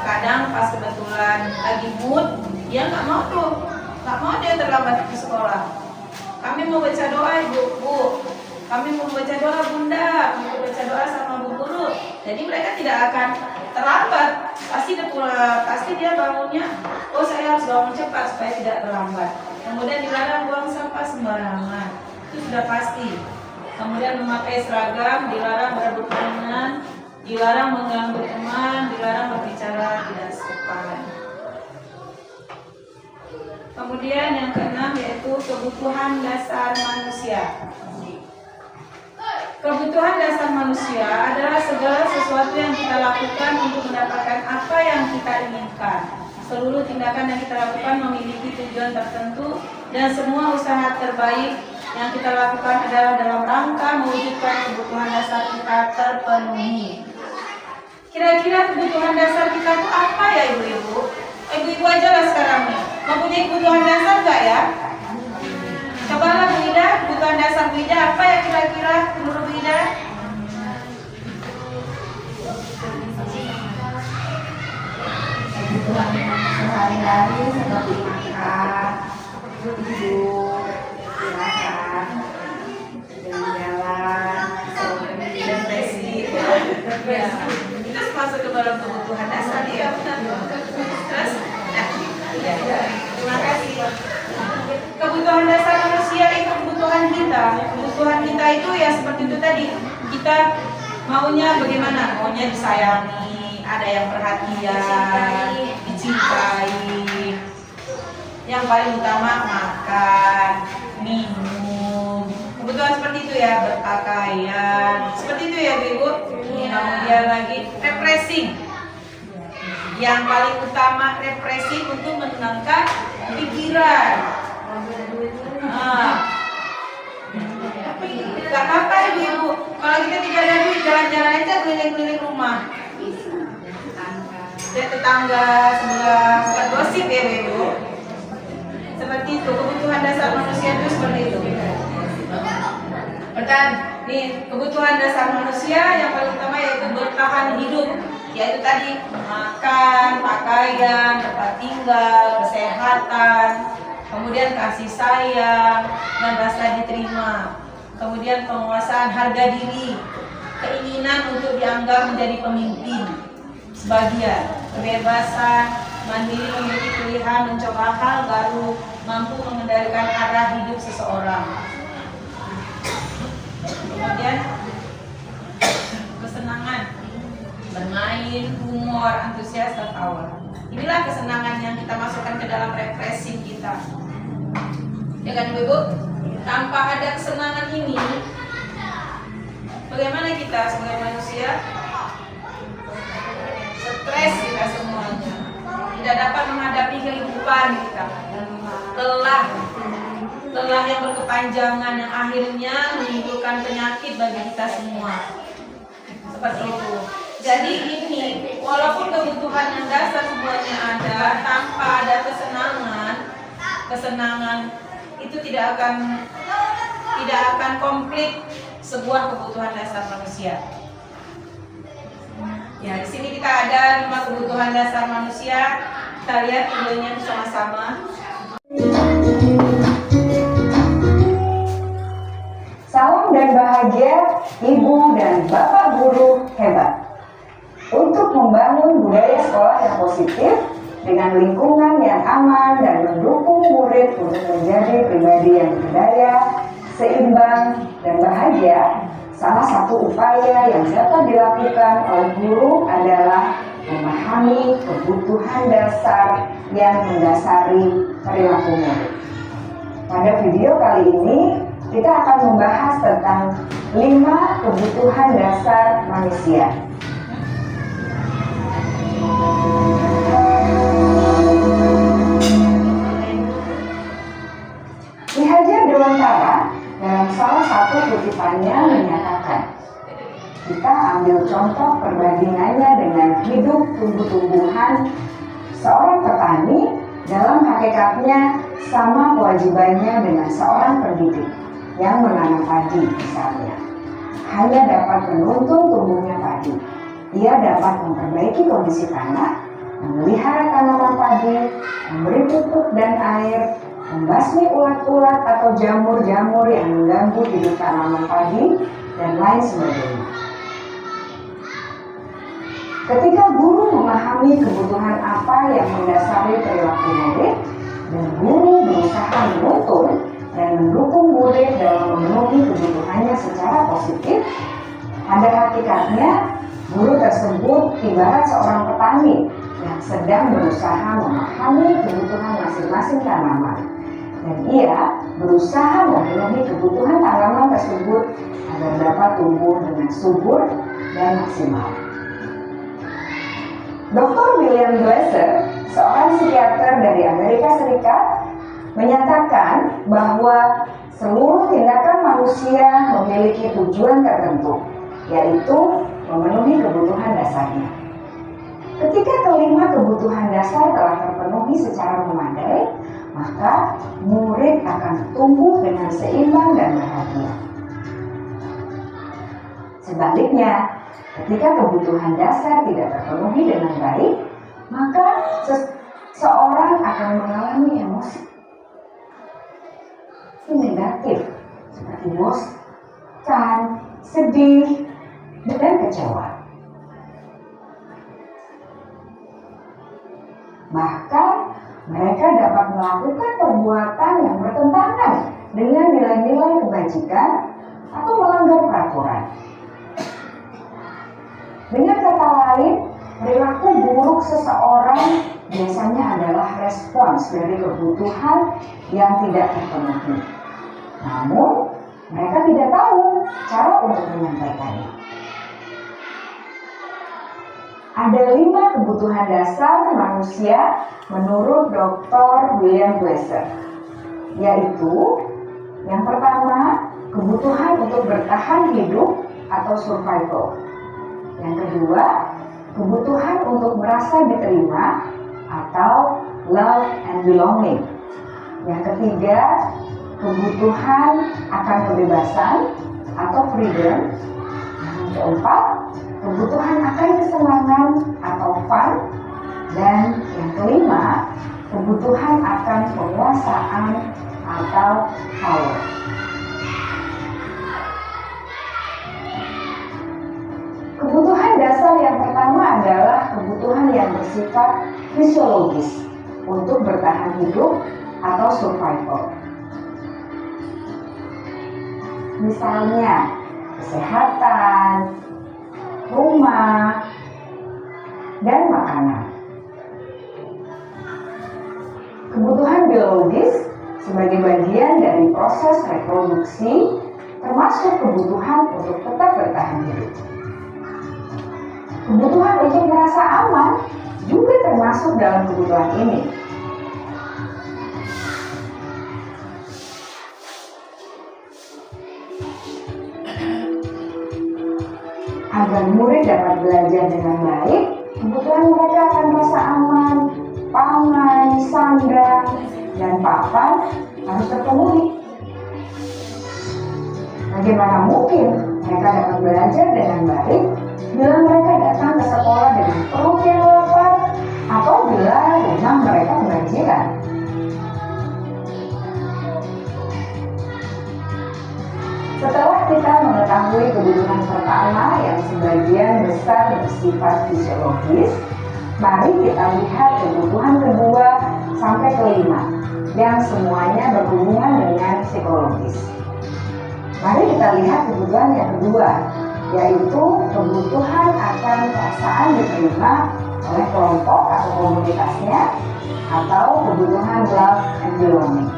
Kadang pas kebetulan lagi mood, dia nggak mau dia terlambat ke sekolah. Kami mau baca doa, Bu. Kami mau baca doa, Bunda. Mau baca doa sama Bu Guru. Jadi mereka tidak akan terlambat. Pasti dia bangunnya, oh saya harus bangun cepat supaya tidak terlambat. Kemudian dilarang buang sampah sembarangan. Itu sudah pasti. Kemudian memakai seragam, dilarang berebut mainan, dilarang mengganggu teman, dilarang berbicara tidak sopan. Kemudian yang keenam yaitu kebutuhan dasar manusia. Kebutuhan dasar manusia adalah segala sesuatu yang kita lakukan untuk mendapatkan apa yang kita inginkan. Seluruh tindakan yang kita lakukan memiliki tujuan tertentu dan semua usaha terbaik yang kita lakukan adalah dalam rangka mewujudkan kebutuhan dasar kita terpenuhi. Kira-kira kebutuhan dasar kita itu apa ya ibu-ibu? Ibu-ibu aja lah sekarang nih. Mempunyai kebutuhan dasar nggak ya? Cobalah Bu Ida, kebutuhan dasar Bu Ida apa ya kira-kira menurut Bu Ida? Kebutuhan sehari-hari seperti makan, tidur, ya, Ya, itu masuk ke dalam kebutuhan dasar ya. Terus, ya. Terima kasih. Kebutuhan dasar manusia itu kebutuhan kita. Kebutuhan kita itu ya seperti itu tadi. Kita maunya bagaimana? Maunya disayangi, ada yang perhatian, dicintai. Yang paling utama makan, minum. Kebutuhan seperti itu ya, berpakaian. Seperti itu ya, Ibu. Kemudian lagi refreshing. Yang paling utama refreshing untuk menenangkan pikiran. Gak apa-apa Ibu. Kalau kita tidak ada duit, jalan-jalan aja keliling-keliling rumah. Lihat tetangga sebelah, bukan gosip ya Ibu. Seperti itu, kebutuhan dasar manusia itu seperti itu. Nih, kebutuhan dasar manusia yang paling utama yaitu bertahan hidup. Yaitu tadi makan, pakaian, tempat tinggal, kesehatan, kemudian kasih sayang dan rasa diterima, kemudian penguasaan harga diri, keinginan untuk dianggap menjadi pemimpin, sebagian kebebasan, mandiri memiliki pilihan mencoba hal baru, mampu mengendalikan arah hidup seseorang. Kemudian kesenangan, bermain, humor, antusias, tertawa. Inilah kesenangan yang kita masukkan ke dalam refreshing kita. Ya kan Ibu? Tanpa ada kesenangan ini, bagaimana kita sebagai manusia? Stres kita semuanya. Tidak dapat menghadapi kehidupan kita. Lelah yang berkepanjangan yang akhirnya menimbulkan penyakit bagi kita semua. Seperti itu. Jadi ini, walaupun kebutuhan yang dasar semuanya ada, tanpa ada kesenangan itu tidak akan komplit sebuah kebutuhan dasar manusia. Ya, di sini kita ada 5 kebutuhan dasar manusia. Kita lihat videonya bersama-sama. Salam dan bahagia Ibu dan Bapak guru hebat. Untuk membangun budaya sekolah yang positif dengan lingkungan yang aman dan mendukung murid untuk menjadi pribadi yang berdaya, seimbang, dan bahagia, salah satu upaya yang dapat dilakukan oleh guru adalah memahami kebutuhan dasar yang mendasari perilaku murid. Pada video kali ini, kita akan membahas tentang 5 kebutuhan dasar manusia. Ki Hajar Dewantara dalam salah satu kutipannya menyatakan, kita ambil contoh perbandingannya dengan hidup tumbuh-tumbuhan. Seorang petani dalam hakikatnya sama kewajibannya dengan seorang pendidik yang menanam padi misalnya. Hanya dapat menuntun tumbuhnya padi. Ia dapat memperbaiki kondisi tanah, memelihara tanaman padi, memberi pupuk dan air, membasmi ulat-ulat atau jamur-jamur yang mengganggu hidup tanaman padi, dan lain sebagainya. Ketika guru memahami kebutuhan apa yang mendasari perilaku murid, dan guru berusaha menuntun dan mendukung murid dalam memenuhi kebutuhannya secara positif, pada hakikatnya guru tersebut ibarat seorang petani yang sedang berusaha memahami kebutuhan masing-masing tanaman, dan ia berusaha memenuhi kebutuhan tanaman tersebut agar dapat tumbuh dengan subur dan maksimal. Dr. William Glasser, seorang psikiater dari Amerika Serikat, menyatakan bahwa seluruh tindakan manusia memiliki tujuan tertentu, yaitu memenuhi kebutuhan dasarnya. Ketika kelima kebutuhan dasar telah terpenuhi secara memadai, maka murid akan tumbuh dengan seimbang dan bahagia. Sebaliknya, ketika kebutuhan dasar tidak terpenuhi dengan baik, maka seseorang akan mengalami emosi negatif seperti bosan, sedih, dan kecewa. Bahkan mereka dapat melakukan perbuatan yang bertentangan dengan nilai-nilai kebajikan atau melanggar peraturan. Dengan kata lain, perilaku buruk seseorang biasanya adalah respons dari kebutuhan yang tidak terpenuhi. Namun, mereka tidak tahu cara untuk menyampaikannya. Ada 5 kebutuhan dasar manusia menurut Dr. William Glasser, yaitu yang pertama, kebutuhan untuk bertahan hidup atau survival. Yang kedua, kebutuhan untuk merasa diterima atau love and belonging. Yang ketiga, kebutuhan akan kebebasan atau freedom. Yang keempat, kebutuhan akan kesenangan atau fun. Dan yang kelima, kebutuhan akan penguasaan atau power. Kebutuhan dasar yang pertama adalah kebutuhan yang bersifat fisiologis untuk bertahan hidup atau survival. Misalnya, kesehatan, rumah, dan makanan. Kebutuhan biologis sebagai bagian dari proses reproduksi, termasuk kebutuhan untuk tetap bertahan hidup. Kebutuhan untuk merasa aman juga termasuk dalam kebutuhan ini. Agar murid dapat belajar dengan baik, kebutuhan mereka akan merasa aman, pangan, sandang, dan papan harus terpenuhi. Bagaimana mungkin mereka dapat belajar dengan baik bila mereka datang ke sekolah dengan perut yang lapar atau bila rumah mereka kebanjiran? Setelah kita mengetahui kebutuhan pertama yang sebagian besar bersifat fisiologis, mari kita lihat kebutuhan kedua sampai kelima yang semuanya berhubungan dengan psikologis. Mari kita lihat kebutuhan yang kedua, yaitu kebutuhan akan perasaan diterima oleh kelompok atau komunitasnya, atau kebutuhan love and belonging.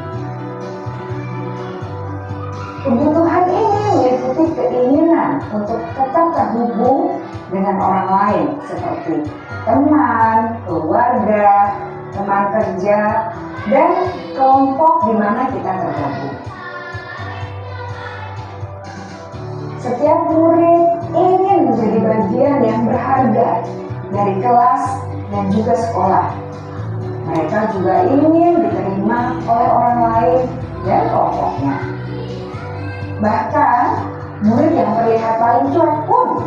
Kebutuhan ini meliputi keinginan untuk tetap terhubung dengan orang lain seperti teman, keluarga, teman kerja, dan kelompok di mana kita tergabung. Setiap murid ingin menjadi bagian yang berharga dari kelas dan juga sekolah. Mereka juga ingin diterima oleh orang lain dan kelompoknya. Bahkan, murid yang terlihat paling cuek pun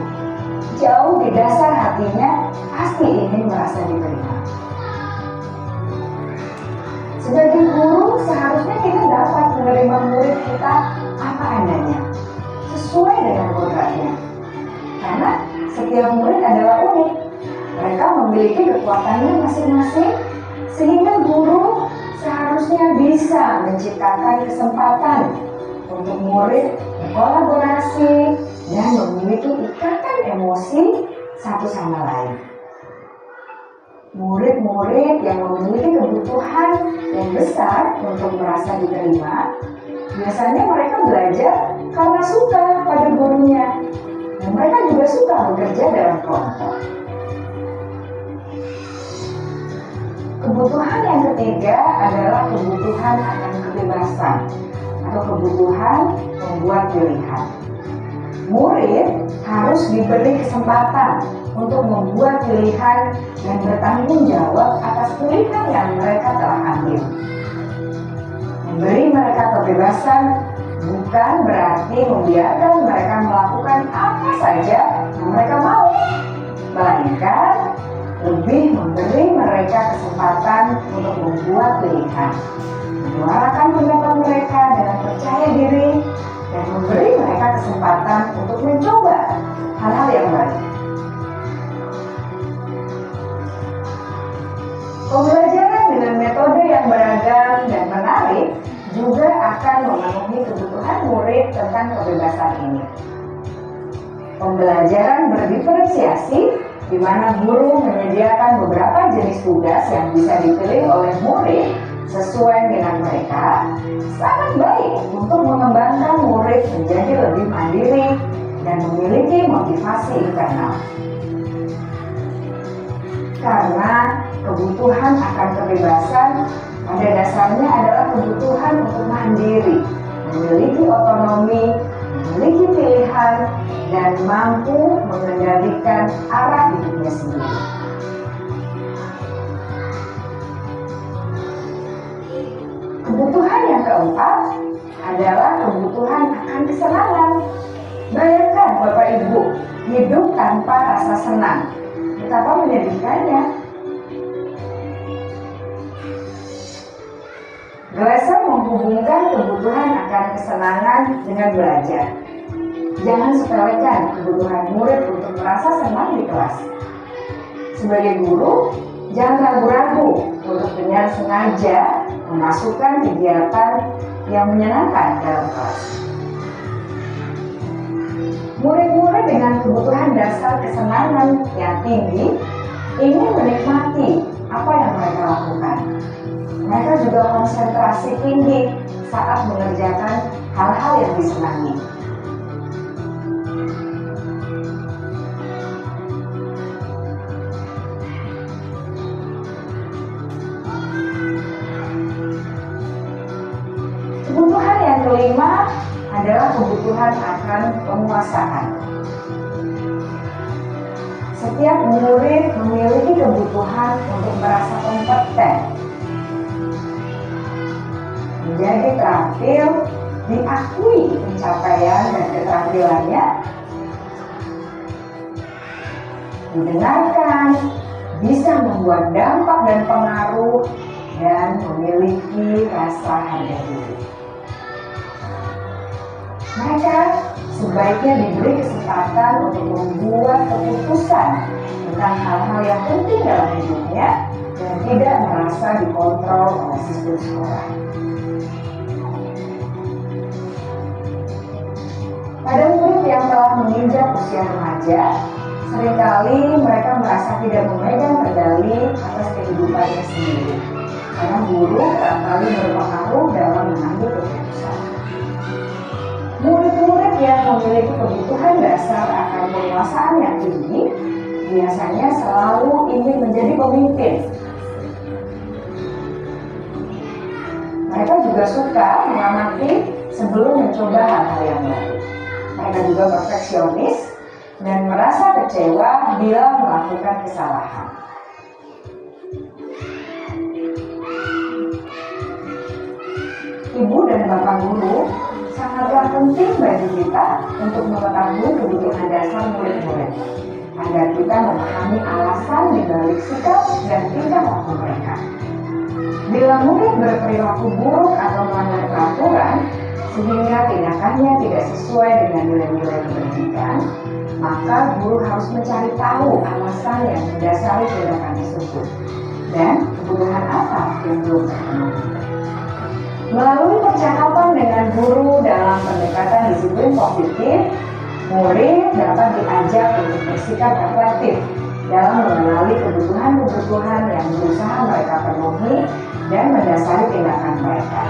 jauh di dasar hatinya pasti ingin merasa diterima. Sebagai guru, seharusnya kita dapat menerima murid kita apa adanya, sesuai dengan kodratnya. Karena setiap murid adalah unik. Mereka memiliki kekuatannya masing-masing, sehingga guru seharusnya bisa menciptakan kesempatan untuk murid berkolaborasi dan memiliki ikatan emosi satu sama lain. Murid-murid yang memiliki kebutuhan yang besar untuk merasa diterima, biasanya mereka belajar karena suka pada gurunya, dan mereka juga suka bekerja dalam kelompok. Kebutuhan yang ketiga adalah kebutuhan akan kebebasan atau kebutuhan membuat pilihan. Murid harus diberi kesempatan untuk membuat pilihan dan bertanggung jawab atas pilihan yang mereka telah ambil. Memberi mereka kebebasan bukan berarti membiarkan mereka melakukan apa saja yang mereka mau, melainkan lebih memberi mereka kesempatan untuk membuat pilihan, menyuarakan pendapat mereka dengan percaya diri, dan memberi mereka kesempatan untuk mencoba hal-hal yang baru. tentang kebebasan ini. Pembelajaran berdiferensiasi, di mana guru menyediakan beberapa jenis tugas yang bisa dipilih oleh murid sesuai dengan mereka, sangat baik untuk mengembangkan murid menjadi lebih mandiri dan memiliki motivasi internal. Karena kebutuhan akan kebebasan pada dasarnya adalah kebutuhan untuk mandiri, memiliki otonomi, memiliki pilihan, dan mampu mengendalikan arah hidupnya sendiri. Kebutuhan yang keempat adalah kebutuhan akan kesenangan. Bayangkan Bapak Ibu, hidup tanpa rasa senang. Betapa menyedihkannya. Glasser menghubungkan kebutuhan akan kesenangan dengan belajar. Jangan sepelekan kebutuhan murid untuk merasa senang di kelas. Sebagai guru, jangan ragu-ragu untuk dengan sengaja memasukkan kegiatan yang menyenangkan dalam kelas. Murid-murid dengan kebutuhan dasar kesenangan yang tinggi ingin menikmati apa yang mereka lakukan. Mereka juga konsentrasi tinggi saat mengerjakan hal-hal yang disenangi. Kebutuhan yang kelima adalah kebutuhan akan penguasaan. Setiap murid memiliki kebutuhan untuk merasa kompeten, menjadi terampil, diakui pencapaian dan keterampilannya, didengarkan, bisa membuat dampak dan pengaruh, dan memiliki rasa harga diri. Mereka sebaiknya diberi kesempatan untuk membuat keputusan tentang hal-hal yang penting dalam hidupnya dan tidak merasa dikontrol oleh sistem sekolah. Pada murid yang telah menginjak usia remaja, seringkali mereka merasa tidak memegang kendali atas kehidupannya sendiri, karena guru kerap kali berpengaruh dalam mengambil keputusan. Murid-murid yang memiliki kebutuhan dasar akan penguasaan yang tinggi biasanya selalu ingin menjadi pemimpin. Mereka juga suka mengamati sebelum mencoba hal-hal yang baru. Mereka juga perfeksionis dan merasa kecewa bila melakukan kesalahan. Ibu dan Bapak guru sangatlah penting bagi kita untuk mengetahui kebutuhan dasar murid-murid, agar kita memahami alasan dibalik sikap dan tingkah laku mereka. Bila murid berperilaku buruk atau melanggar peraturan, sehingga tindakannya tidak sesuai dengan nilai-nilai kebajikan, maka guru harus mencari tahu alasan yang mendasari tindakan tersebut dan kebutuhan apa yang belum terpenuhi. Melalui percakapan dengan guru dalam pendekatan disiplin positif, murid dapat diajak untuk bersikap reflektif dalam mengenali kebutuhan-kebutuhan yang berusaha mereka penuhi dan mendasari tindakan mereka.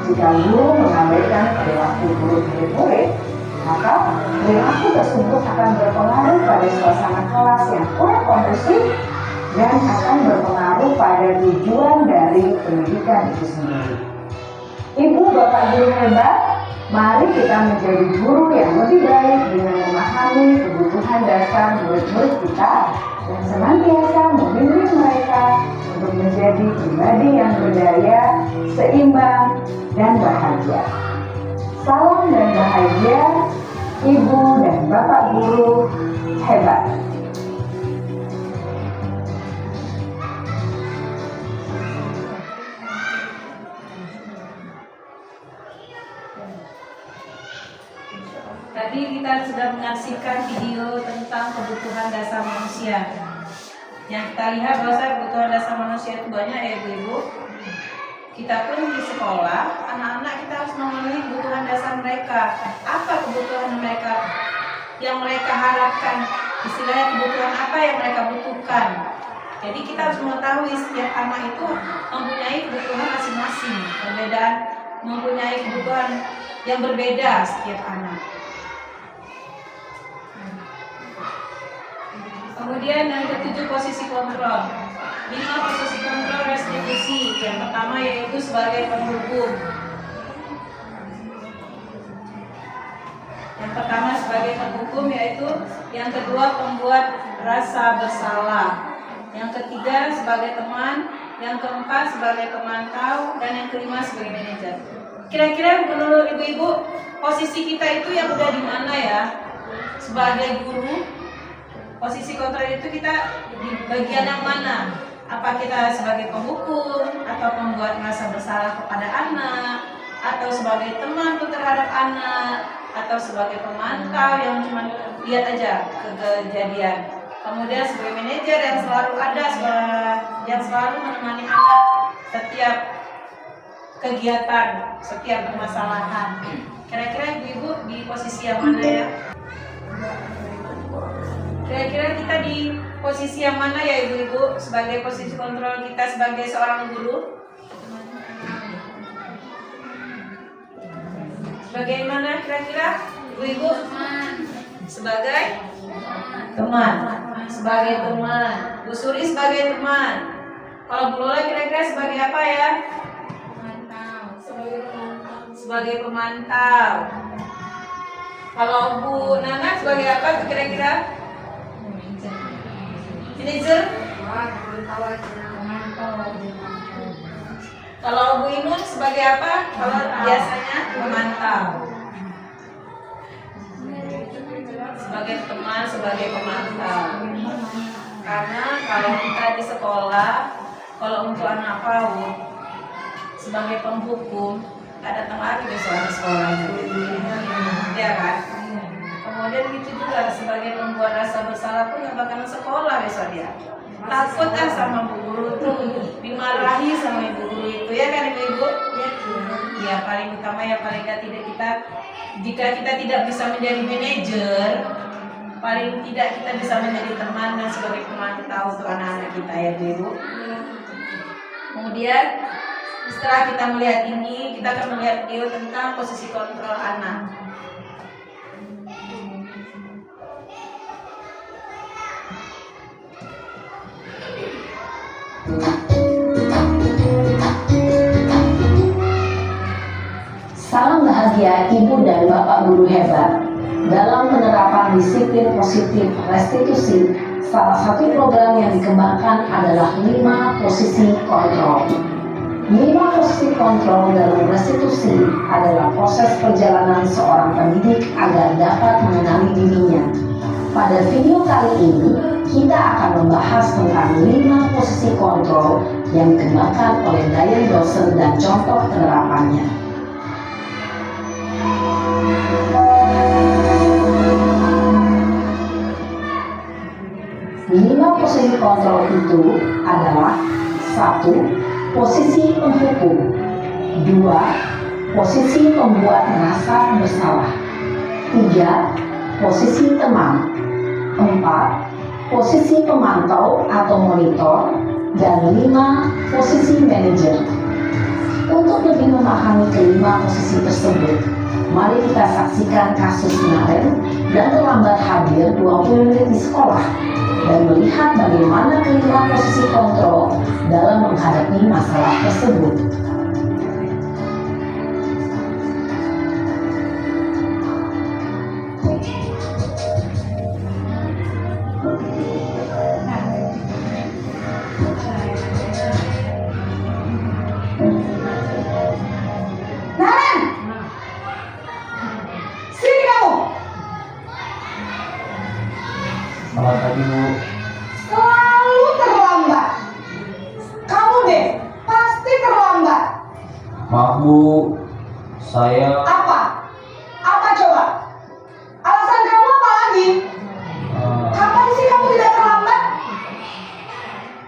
Jika guru mengabaikan perilaku buruk murid-murid, maka perilaku tersebut akan berpengaruh pada suasana kelas yang kurang kondusif dan akan berpengaruh pada tujuan dari pendidikan itu sendiri. Ibu, Bapak guru hebat, mari kita menjadi guru yang lebih baik dengan memahami kebutuhan dasar murid-murid kita dan senantiasa membimbing mereka untuk menjadi pribadi yang berdaya, seimbang, dan bahagia. Salam dan bahagia, Ibu dan Bapak guru hebat. Tadi kita sudah menyaksikan video tentang kebutuhan dasar manusia. Yang kita lihat bahwa kebutuhan dasar manusia itu banyak ya Ibu-Ibu. kita pun di sekolah, anak-anak kita harus memenuhi kebutuhan dasar mereka. Apa kebutuhan mereka yang mereka harapkan? Istilahnya kebutuhan apa yang mereka butuhkan. Jadi kita harus mengetahui setiap anak itu mempunyai kebutuhan masing-masing, perbedaan, mempunyai kebutuhan yang berbeda setiap anak. Kemudian yang ketujuh, posisi kontrol. 5 posisi kontrol restitusi. Yang pertama yaitu sebagai penghukum. Yang pertama sebagai penghukum, yaitu yang kedua pembuat rasa bersalah. Yang ketiga sebagai teman, yang keempat sebagai pemantau, dan yang kelima sebagai manajer. Kira-kira menurut ibu-ibu, posisi kita itu yang udah di mana ya? Sebagai guru, posisi kontrol itu kita di bagian yang mana? Apa kita sebagai penghukum, atau pembuat rasa bersalah kepada anak, atau sebagai teman terhadap anak, atau sebagai pemantau yang cuma lihat aja kejadian. Kemudian sebagai manajer yang selalu ada, yang selalu menemani anak setiap kegiatan, setiap permasalahan. Kira-kira ibu-ibu di posisi yang mana ya? Kira-kira kita di posisi yang mana ya ibu-ibu sebagai posisi kontrol kita sebagai seorang guru? Bagaimana kira-kira ibu-ibu? Sebagai teman. Sebagai teman. Bu Suri sebagai teman. Kalau Bu Lola kira-kira sebagai apa ya? Sebagai pemantau. Kalau Bu Nana sebagai apa kira-kira? Manajer? Kalau Bu Inun sebagai apa? Kalau biasanya pemantau. Sebagai teman, sebagai pemantau. Karena kalau kita di sekolah, kalau untuk anak PAUD sebagai penghukum, nggak datang lagi besok ada sekolahnya, ya kan? Kemudian gitu juga sebagai pembuat rasa bersalah pun nggak bakalan sekolah besok dia. Takut sama bu guru tuh, dimarahi sama ibu guru itu, ya kan ibu-ibu? Ya paling utama ya paling tidak kita, jika kita tidak bisa menjadi manajer, paling tidak kita bisa menjadi teman dan sebagai pemantau untuk anak-anak kita ya ibu. Kemudian setelah kita melihat ini, kita akan melihat video tentang posisi kontrol anak. Salam bahagia Ibu dan Bapak Guru hebat. Dalam penerapan disiplin positif restitusi, salah satu program yang dikembangkan adalah 5 posisi kontrol. 5 posisi kontrol dalam restitusi adalah proses perjalanan seorang pendidik agar dapat mengenali dirinya. Pada video kali ini, kita akan membahas tentang 5 posisi kontrol yang dikembangkan oleh Dayan dosen dan contoh penerapannya. Lima posisi kontrol itu adalah 1. Posisi penghukum, 2. Posisi pembuat rasa bersalah, 3. Posisi teman, 4. Posisi pemantau atau monitor, dan 5. Posisi manajer. Untuk lebih memahami kelima posisi tersebut, mari kita saksikan kasus Naren dan terlambat hadir 20 menit di sekolah dan melihat bagaimana kelima posisi kontrol dalam menghadapi masalah tersebut. Naren! Sini kamu! Selamat pagi Bu. Selalu terlambat. Kamu deh, pasti terlambat. Maaf Bu, saya Apa? Apa coba? Alasan kamu apa lagi? Kapan sih kamu tidak terlambat?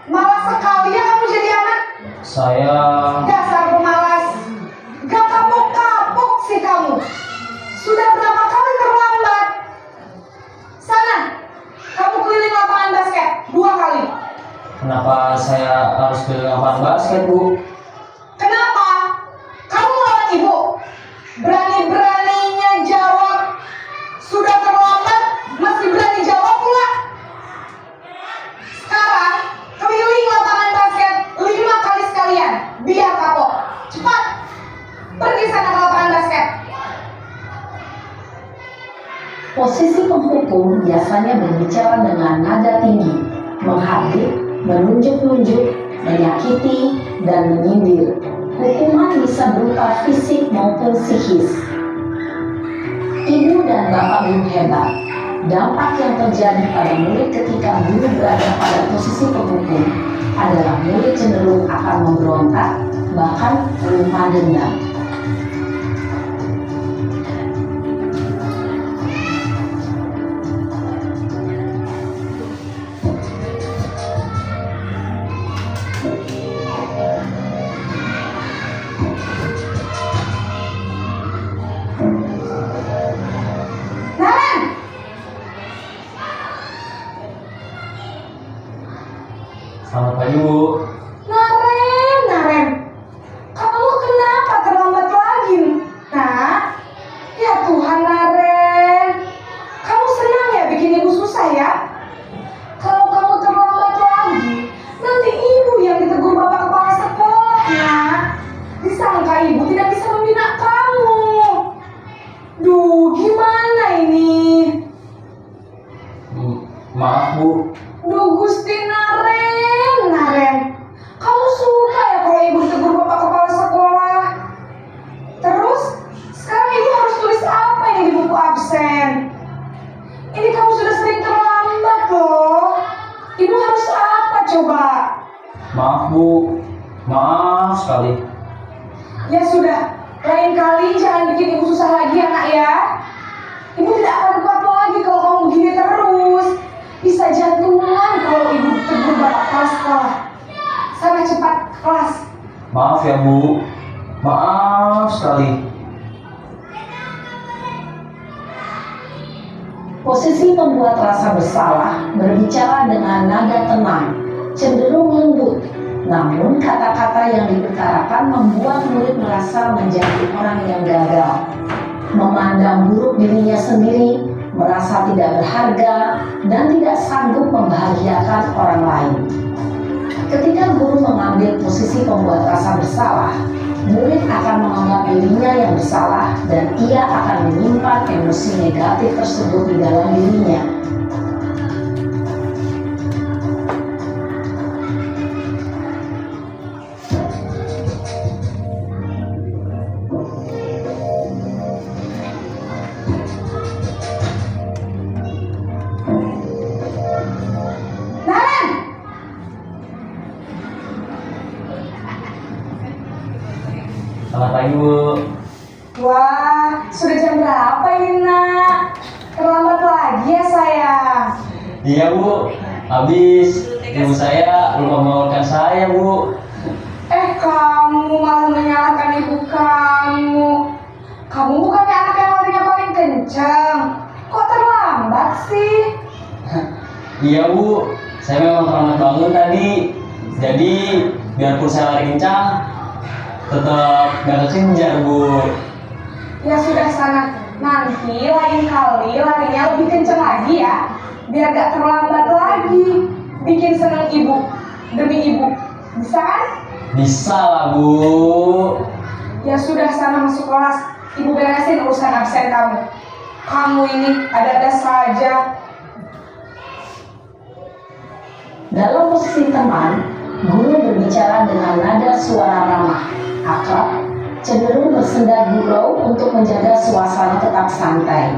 Malah sekali ya kamu jadi anak. saya Dasar saya harus pilih lapangan basket, Bu? Kenapa? Kamu lawan ibu? Berani-beraninya jawab. Sudah terlambat, masih berani jawab pula. Sekarang, keliling lapangan basket 5 kali sekalian. Biar kapok. Cepat. Pergi sana ke lapangan basket. Posisi penghukum biasanya berbicara dengan nada tinggi, menghardik, menunjuk-nunjuk, menyakiti, dan menyindir. Hukuman bisa berupa fisik maupun psikis. Ibu dan bapak guru hebat. Dampak yang terjadi pada murid ketika guru berada pada posisi penghukum adalah murid cenderung akan memberontak, bahkan menumpah dendam. Naren! Selamat pagi, Bu. Naren. Kamu kenapa terlambat lagi? Nah, ya Tuhan Naren. Kamu senang ya bikin ibu susah ya? Kalau kamu terlambat lagi, nanti ibu yang ditegur bapak kepala sekolah, nak. Disangka ibu tidak bisa membina kamu. Duh, gimana ini? Maaf, Bu. Duh, Gusti Naren. Kamu suka ya kalau ibu ditegur bapak kepala sekolah? Terus, sekarang ibu harus tulis apa yang di buku absen? Ini kamu sudah sering terlambat loh. Ibu harus apa coba? Maaf, Bu. Maaf sekali. Ya sudah, lain kali jangan bikin ibu susah lagi ya nak ya. Ibu tidak akan kuat lagi kalau kamu begini terus. Bisa jantungan kalau ibu ditegur bapak kepala sekolah. Sana cepat ke kelas. Maaf ya, Bu. Maaf sekali. Posisi pembuat rasa bersalah berbicara dengan nada tenang, cenderung lembut. Namun kata-kata yang diutarakan membuat murid merasa menjadi orang yang gagal, memandang buruk dirinya sendiri, merasa tidak berharga, dan tidak sanggup membahagiakan orang lain. Ketika guru mengambil posisi pembuat rasa bersalah, murid akan menganggap dirinya yang bersalah dan ia akan menyimpan emosi negatif tersebut di dalam dirinya. Naren! Selamat pagi, Bu. Wah, sudah jam berapa ini nak? Terlambat lagi ya sayang. Iya, Bu. Habis ibu saya lupa membangunkan saya, Bu. Kamu malah menyalahkan ibu kamu. Kamu bukannya anak yang larinya paling kencang. Kok terlambat sih? Iya, Bu. Saya memang terlambat bangun tadi. Jadi biarpun saya lari kencang, tetap gak kekejar, Bu. Ya sudah sana. Nanti lain kali larinya lebih kencang lagi ya. Biar gak terlambat lagi. Bikin seneng ibu. Demi ibu. Bisa kan? Bisa lah, Bu. Ya sudah sana masuk kelas. Ibu beresin urusan absen kamu. Kamu ini ada-ada saja. Dalam posisi teman, guru berbicara dengan nada suara ramah, akrab, cenderung bersenda gurau untuk menjaga suasana tetap santai.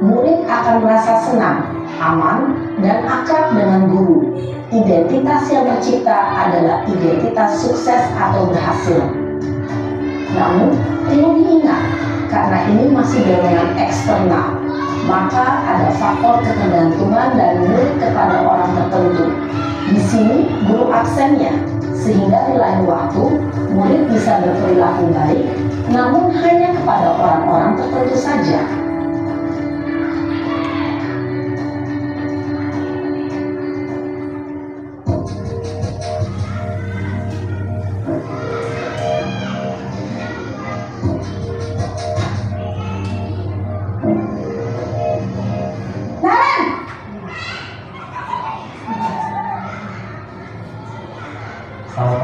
Murid akan merasa senang, aman, dan akrab dengan guru. Identitas yang tercipta adalah identitas sukses atau berhasil. Namun, perlu diingat, karena ini masih dorongan eksternal, maka ada faktor ketergantungan dari murid kepada orang tertentu. Di sini, guru absennya, sehingga di lain waktu, murid bisa berperilaku baik, namun hanya kepada orang-orang tertentu saja.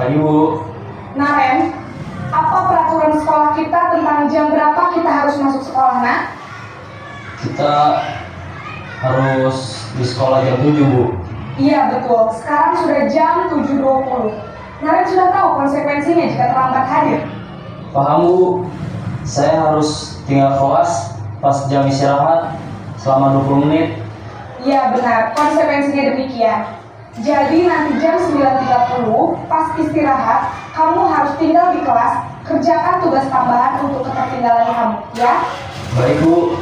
pagi, Bu. Naren, apa peraturan sekolah kita tentang jam berapa kita harus masuk sekolah, nak? Kita harus di sekolah jam 7, Bu. Iya betul, sekarang sudah jam 7.20. Naren sudah tahu konsekuensinya jika terlambat hadir. Paham, Bu. Saya harus tinggal kelas pas jam istirahat selama 20 menit. Iya benar, konsekuensinya demikian. Jadi nanti jam 9.30 pas istirahat, kamu harus tinggal di kelas, kerjakan tugas tambahan untuk ketertinggalan kamu, ya? Baik, Bu.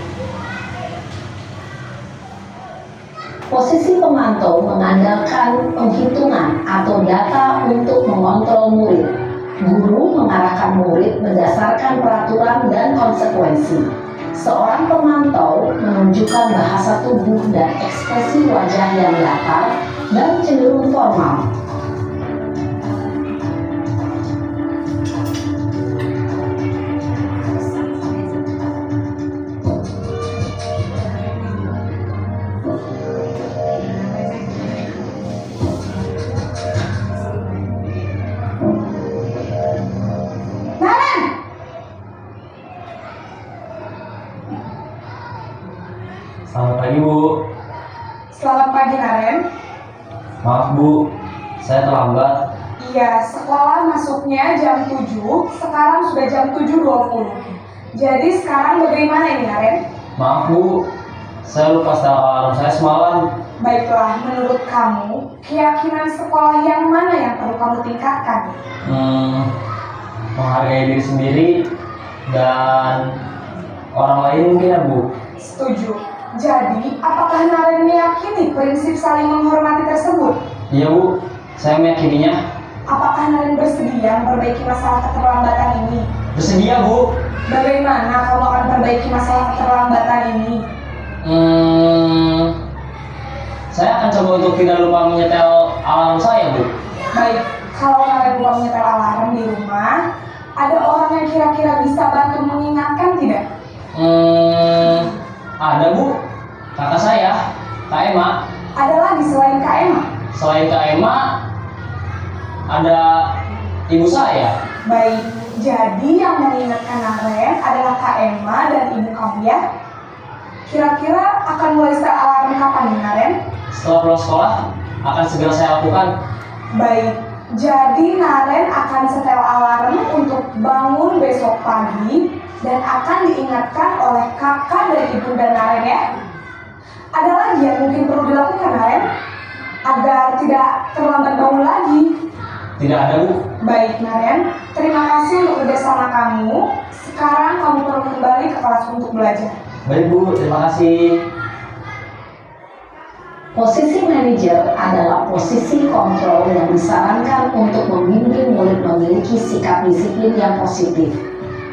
Posisi pemantau mengandalkan penghitungan atau data untuk mengontrol murid. Guru mengarahkan murid berdasarkan peraturan dan konsekuensi. Seorang pemantau menunjukkan bahasa tubuh dan ekspresi wajah yang datar dan cenderung formal. Naren! Selamat pagi, Bu. Selamat pagi, Naren. Maaf, Bu. Saya terlambat. Iya, sekolah masuknya jam 7, sekarang sudah jam 7.20. Jadi sekarang bagaimana ini, Naren? Maaf, Bu. Saya lupa setel alarm saya semalam. Baiklah, menurut kamu, keyakinan sekolah yang mana yang perlu kamu tingkatkan? Menghargai diri sendiri dan orang lain mungkin, ya, Bu. Setuju. Jadi, apakah Naren meyakini prinsip saling menghormati tersebut? Iya, Bu. Saya meyakininya. Apakah Naren bersedia memperbaiki masalah keterlambatan ini? Bersedia, Bu. Bagaimana kamu akan perbaiki masalah keterlambatan ini? Saya akan coba untuk tidak lupa menyetel alarm saya, Bu. Baik, kalau Naren lupa menyetel alarm di rumah, ada orang yang kira-kira bisa bantu mengingatkan tidak? Ada, Bu. Kakak saya, Kak Emma. Ada lagi selain Kak Emma? Selain Kak Emma, ada ibu saya. Baik, jadi yang mengingatkan Naren adalah Kak Emma dan ibu kamu, ya? Kira-kira akan mulai setel alarm kapan nih, Naren? Setelah pulang sekolah, akan segera saya lakukan. Baik, jadi Naren akan setel alarm untuk bangun besok pagi dan akan diingatkan oleh kakak dan ibu dan Naren, ya? Ada lagi yang mungkin perlu dilakukan, Naren? Agar tidak terlambat bangun lagi. Tidak ada, Bu. Baik, Naren. Terima kasih untuk kerjasama kamu. Sekarang kamu perlu kembali ke kelas untuk belajar. Baik, Bu. Terima kasih. Posisi manajer adalah posisi kontrol yang disarankan untuk membimbing murid memiliki sikap disiplin yang positif,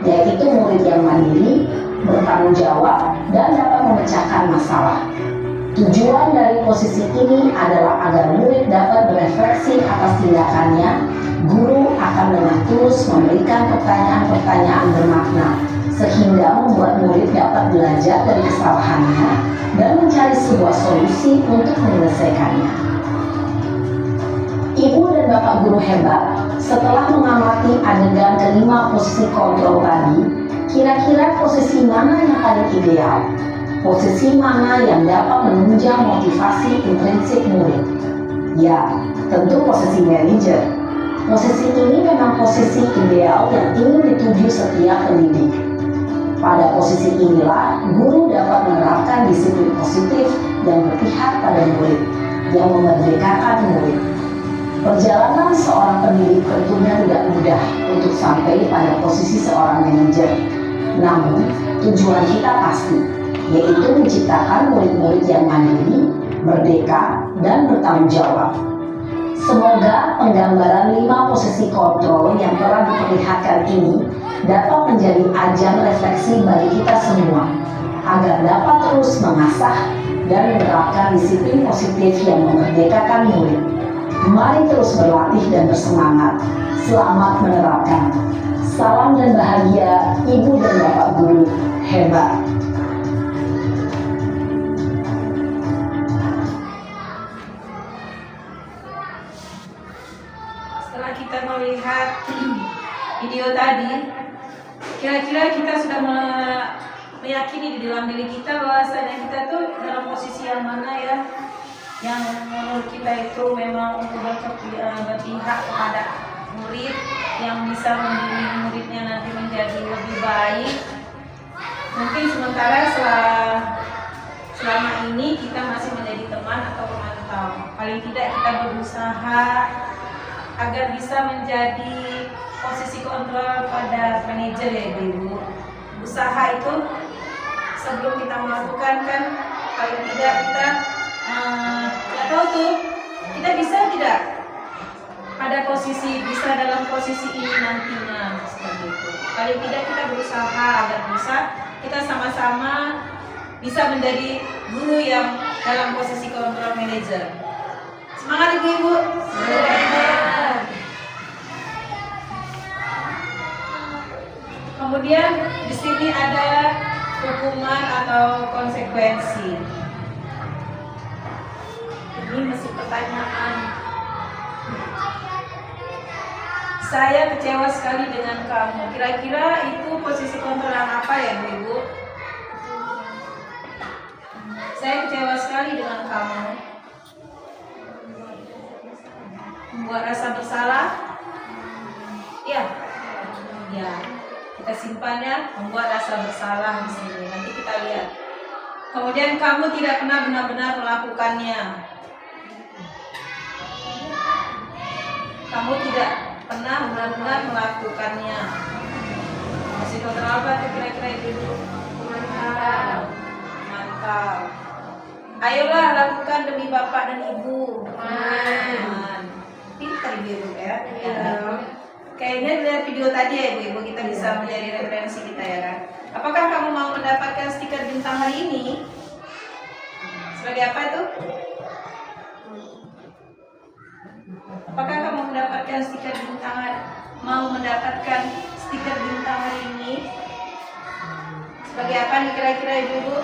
yaitu murid yang mandiri, bertanggung jawab, dan dapat memecahkan masalah. Tujuan dari posisi ini adalah agar murid dapat berefleksi atas tindakannya. Guru akan dengan tulus memberikan pertanyaan-pertanyaan bermakna, sehingga membuat murid dapat belajar dari kesalahannya dan mencari sebuah solusi untuk menyelesaikannya. Ibu dan Bapak guru hebat, setelah mengamati adegan kelima posisi kontrol tadi, kira-kira posisi mana yang paling ideal? Posisi mana yang dapat menunjang motivasi intrinsik murid? Ya, tentu posisi manajer. Posisi ini memang posisi ideal yang ingin dituju setiap pendidik. Pada posisi inilah, guru dapat menerapkan disiplin positif yang berpihak pada murid, yang memerdekakan murid. Perjalanan seorang pendidik tentunya tidak mudah untuk sampai pada posisi seorang manajer. Namun, tujuan kita pasti, yaitu menciptakan murid-murid yang mandiri, merdeka, dan bertanggung jawab. Semoga penggambaran 5 posisi kontrol yang telah diperlihatkan ini dapat menjadi ajang refleksi bagi kita semua, agar dapat terus mengasah dan menerapkan disiplin positif yang memerdekakan murid. Mari terus berlatih dan bersemangat. Selamat menerapkan. Salam dan bahagia Ibu dan Bapak guru hebat. Setelah kita melihat video tadi, kira-kira kita sudah meyakini di dalam diri kita bahwasanya kita tuh dalam posisi yang mana ya, yang menurut kita itu memang untuk berpihak kepada murid yang bisa membimbing muridnya nanti menjadi lebih baik. Mungkin sementara selama ini kita masih menjadi teman atau pemantau. Paling tidak kita berusaha agar bisa menjadi posisi kontrol pada manajer ya Ibu. Usaha itu sebelum kita melakukan kan paling tidak kita nggak tahu tuh kita bisa tidak pada posisi, bisa dalam posisi ini nantinya seperti itu. Paling tidak kita berusaha agar bisa kita sama-sama bisa menjadi guru yang dalam posisi kontrol manager. Semangat Ibu-ibu. Kemudian di sini ada hukuman atau konsekuensi. Ini masih pertanyaan. Saya kecewa sekali dengan kamu. Kira-kira itu posisi kontrolan apa ya Bu? Saya kecewa sekali dengan kamu. Membuat rasa bersalah? Ya. Ya. Kita simpannya, membuat rasa bersalah di sini. Nanti kita lihat. Kemudian kamu tidak pernah benar-benar melakukannya. Kamu tidak pernah benar-benar melakukannya. Masih kontrol apa tuh kira-kira Ibu? Mantap. Ayolah lakukan demi Bapak dan Ibu. Pintar Ibu ya. Kayaknya lihat video tadi ya Ibu, kita bisa menjadi referensi kita ya kan. Apakah kamu mau mendapatkan stiker bintang hari ini? Sebagai apa itu? Apakah kamu mendapatkan stiker bintang? Mau mendapatkan stiker bintang hari ini? Sebagai apa nih kira-kira Ibu?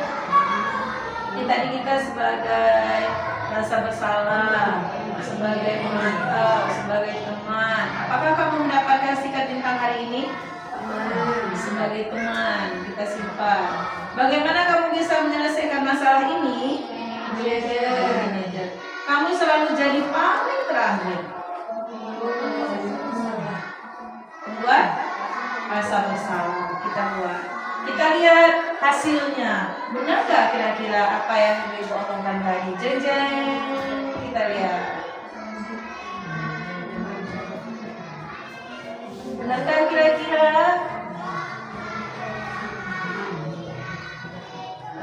Ini tadi kita sebagai rasa bersalah, sebagai pemantau, sebagai teman. Apakah kamu mendapatkan stiker bintang hari ini? Sebagai teman, kita simpan. Bagaimana kamu bisa menyelesaikan masalah ini? Manajer. Kamu selalu jadi paling terakhir. Buat rasa bersalah kita buat. Kita lihat hasilnya. Benar gak kira-kira apa yang Ibu omongkan tadi? Jeng jeng. Kita lihat. Benarkah kira-kira?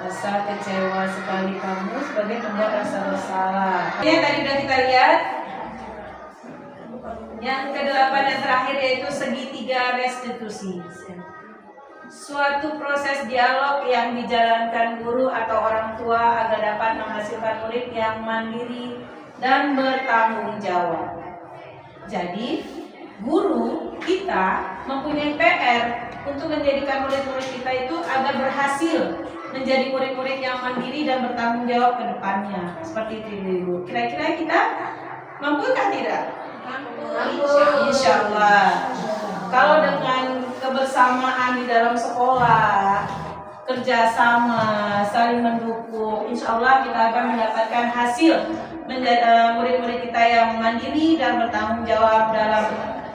Rasa kecewa sekali kamu sebagai pembuat rasa bersalah. Yang tadi sudah kita lihat. Yang ke-8 dan terakhir yaitu segitiga restitusi. Suatu proses dialog yang dijalankan guru atau orang tua agar dapat menghasilkan murid yang mandiri dan bertanggung jawab. Jadi, guru kita mempunyai PR untuk menjadikan murid-murid kita itu agar berhasil menjadi murid-murid yang mandiri dan bertanggung jawab ke depannya. Seperti itu Ibu. Kira-kira kita mampukah tidak? Mampu. Insya Allah. Kalau dengan kebersamaan di dalam sekolah, kerjasama, saling mendukung, insya Allah kita akan mendapatkan hasil menjadi murid-murid kita yang mandiri dan bertanggung jawab dalam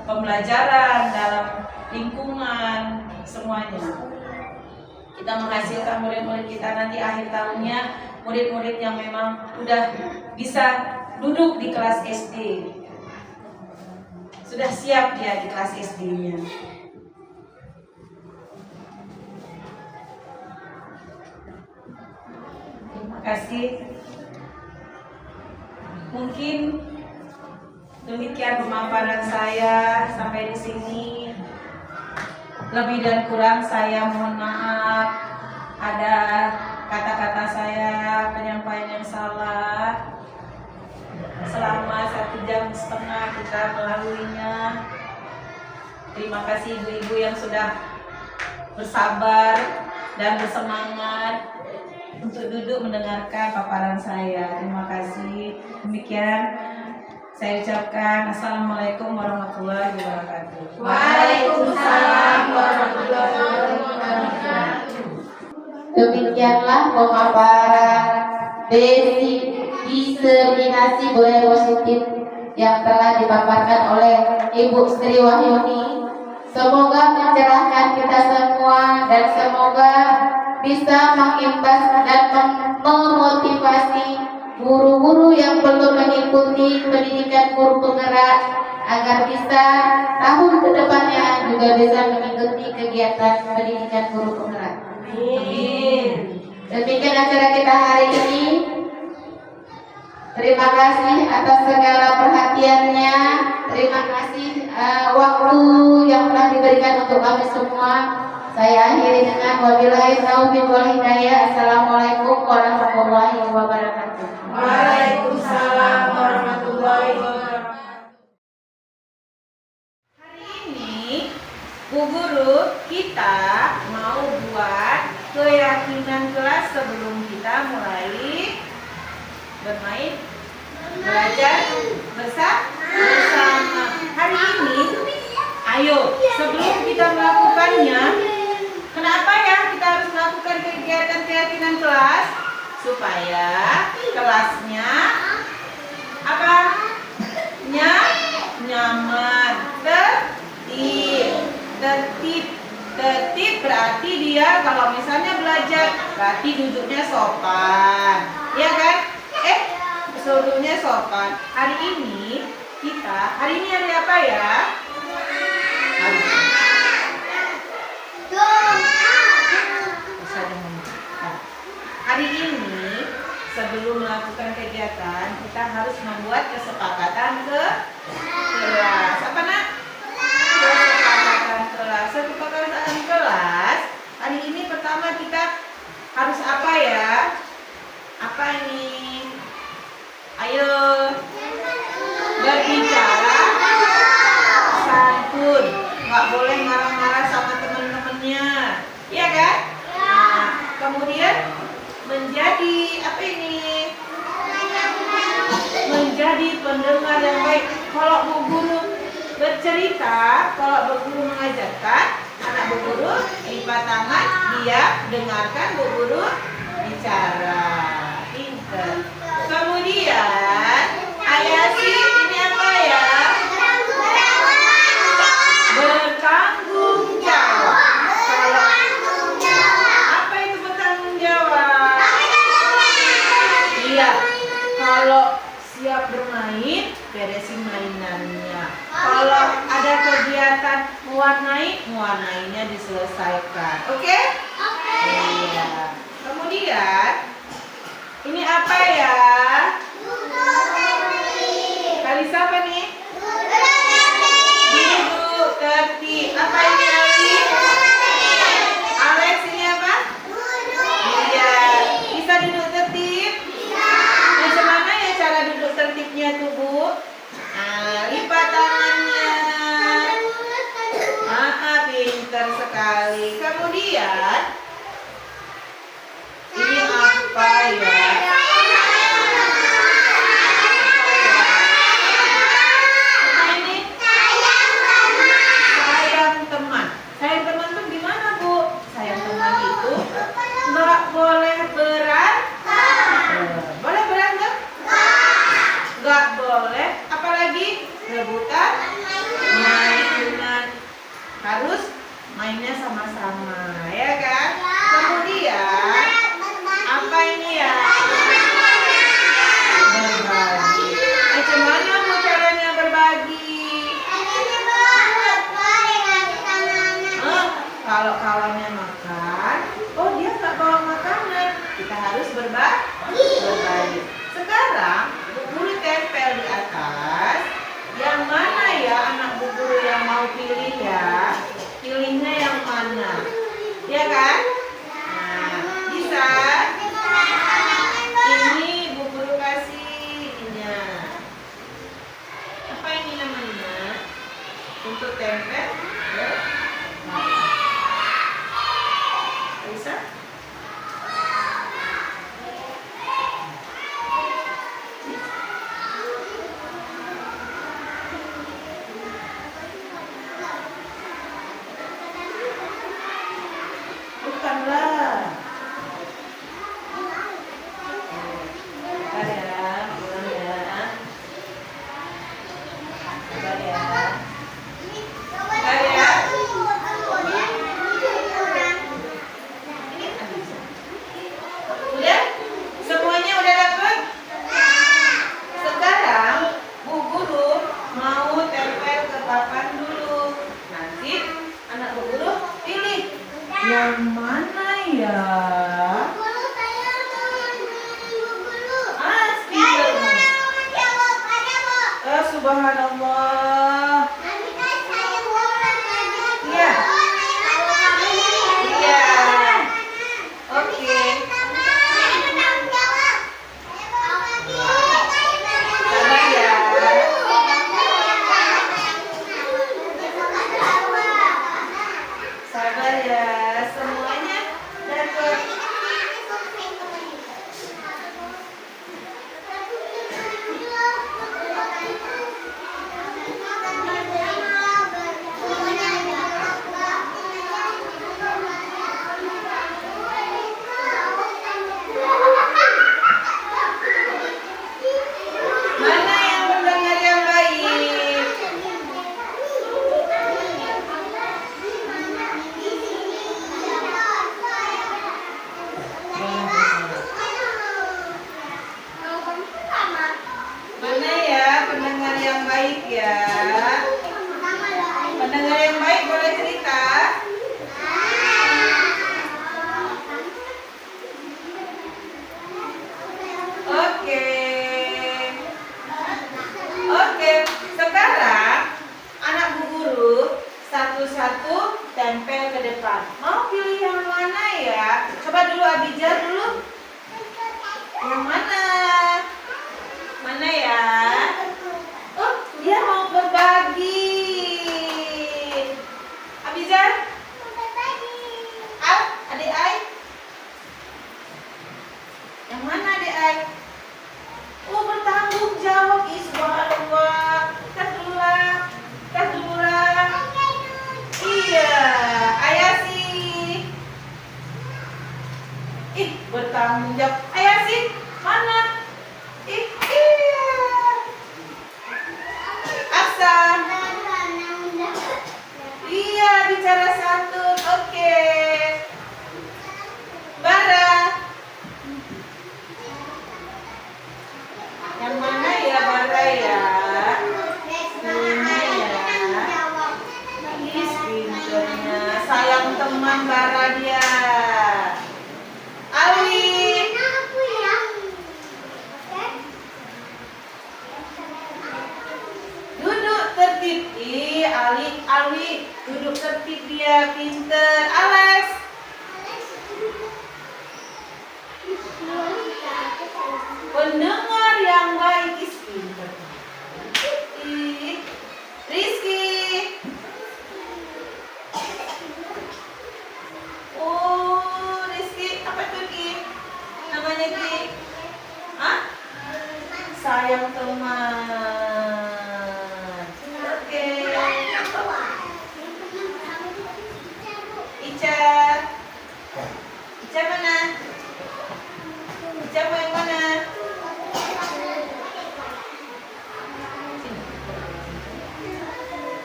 pembelajaran, dalam lingkungan, semuanya. Kita menghasilkan murid-murid kita nanti akhir tahunnya, murid-murid yang memang udah bisa duduk di kelas SD. Sudah siap dia di kelas SD-nya. Terima kasih. Mungkin demikian pemaparan saya sampai di sini. Lebih dan kurang saya mohon maaf. Ada kata-kata saya, penyampaian yang salah. Selama 1,5 jam kita melaluinya. Terima kasih ibu-ibu yang sudah bersabar dan bersemangat untuk duduk mendengarkan paparan saya. Terima kasih. Demikian Saya ucapkan Assalamualaikum warahmatullahi wabarakatuh. Waalaikumsalam warahmatullahi wabarakatuh. Demikianlah pemaparan diseminasi budaya positif yang telah dipaparkan oleh Ibu Sri Wahyuni. Semoga mencerahkan kita semua dan semoga bisa mengimpas dan memotivasi guru-guru yang belum mengikuti pendidikan guru penggerak agar bisa tahun kedepannya juga bisa mengikuti kegiatan pendidikan guru penggerak. Demikian acara kita hari ini. Terima kasih atas segala perhatiannya. Terima kasih waktu yang telah diberikan untuk kami semua. Saya akhiri dengan wabillahi taufiq wal hidayah. Assalamualaikum warahmatullahi wabarakatuh. Waalaikumsalam warahmatullahi wabarakatuh. Hari ini Bu Guru kita mau buat keyakinan kelas sebelum kita mulai bermain, belajar bersama. Hari ini, ayo sebelum kita melakukannya, kenapa ya kita harus melakukan kegiatan keyakinan kelas? Supaya kelasnya apa? Nyaman, tertib berarti dia kalau misalnya belajar berarti duduknya sopan, ya kan? Duduknya sopan. Hari ini hari apa ya? Hari ini sebelum melakukan kegiatan kita harus membuat kesepakatan ke kelas. Apa nak? Kesepakatan kelas. Hari ini pertama kita harus apa ya? Apa ini? Ayo berbicara santun, nggak boleh marah-marah sama teman-temannya, ya kan? Nah, kemudian menjadi apa ini? Menjadi pendengar yang baik. Kalau Bu Guru bercerita, kalau Bu Guru mengajarkan, anak Bu Guru lipat tangan, dia dengarkan Bu Guru bicara. Pinter. Kemudian Ayasi ini apa ya? Bertanggung jawab. Apa itu bertanggung jawab? Iya. Kalau siap bermain, beresin mainannya. Kalau ada kegiatan mewarnainya diselesaikan. Oke? Iya. Kemudian ini apa ya? Kali siapa nih? Duduk tertib. Apa ini Ali? Alex ini apa? Iya. Bisa duduk tertib? Bagaimana ya cara duduk tertibnya tuh Bu? Lipat tangannya. Pintar sekali. Kemudian ini apa ya? subhanallah. Iya. Iya. Oke. Sabar ya. Sabar ya. Semuanya dapat. Mana yang mendengar yang baik? Mana ya pendengar yang baik ya? Pendengar yang baik boleh cerita? Oke. Oke, sekarang anak Bu Guru satu-satu tempel ke depan. Mau pilih yang mana ya? Coba dulu Abijah dulu. Yang mana? Mana ya? Oh, dia mau berbagi. Abijah? Al, adik Ai? Yang mana adik Ai? Oh, bertanggung jawab. Ih, subhanallah. Tas dulu lah. Tas dulu lah. Iya, ayah sih. Ih, bertanggung jawab. Ayah sih, mana? Ih, iya. Asa. Iya, bicara santun. Oke. Bara. Yang mana ya Bara ya? Ini ya. Ih, pinternya. Sayang teman Bara dia. Alwi. Duduk tertib. Ih, Alwi duduk tertib dia, pinter. Alex. Pendengar yang baik is pinter. Ih, Rizky. Oh, Rizky, apa tuh Ki? Namanya Ki? Hah? Sayang teman. Oke. Ica. Ica mana? Ica mau yang mana?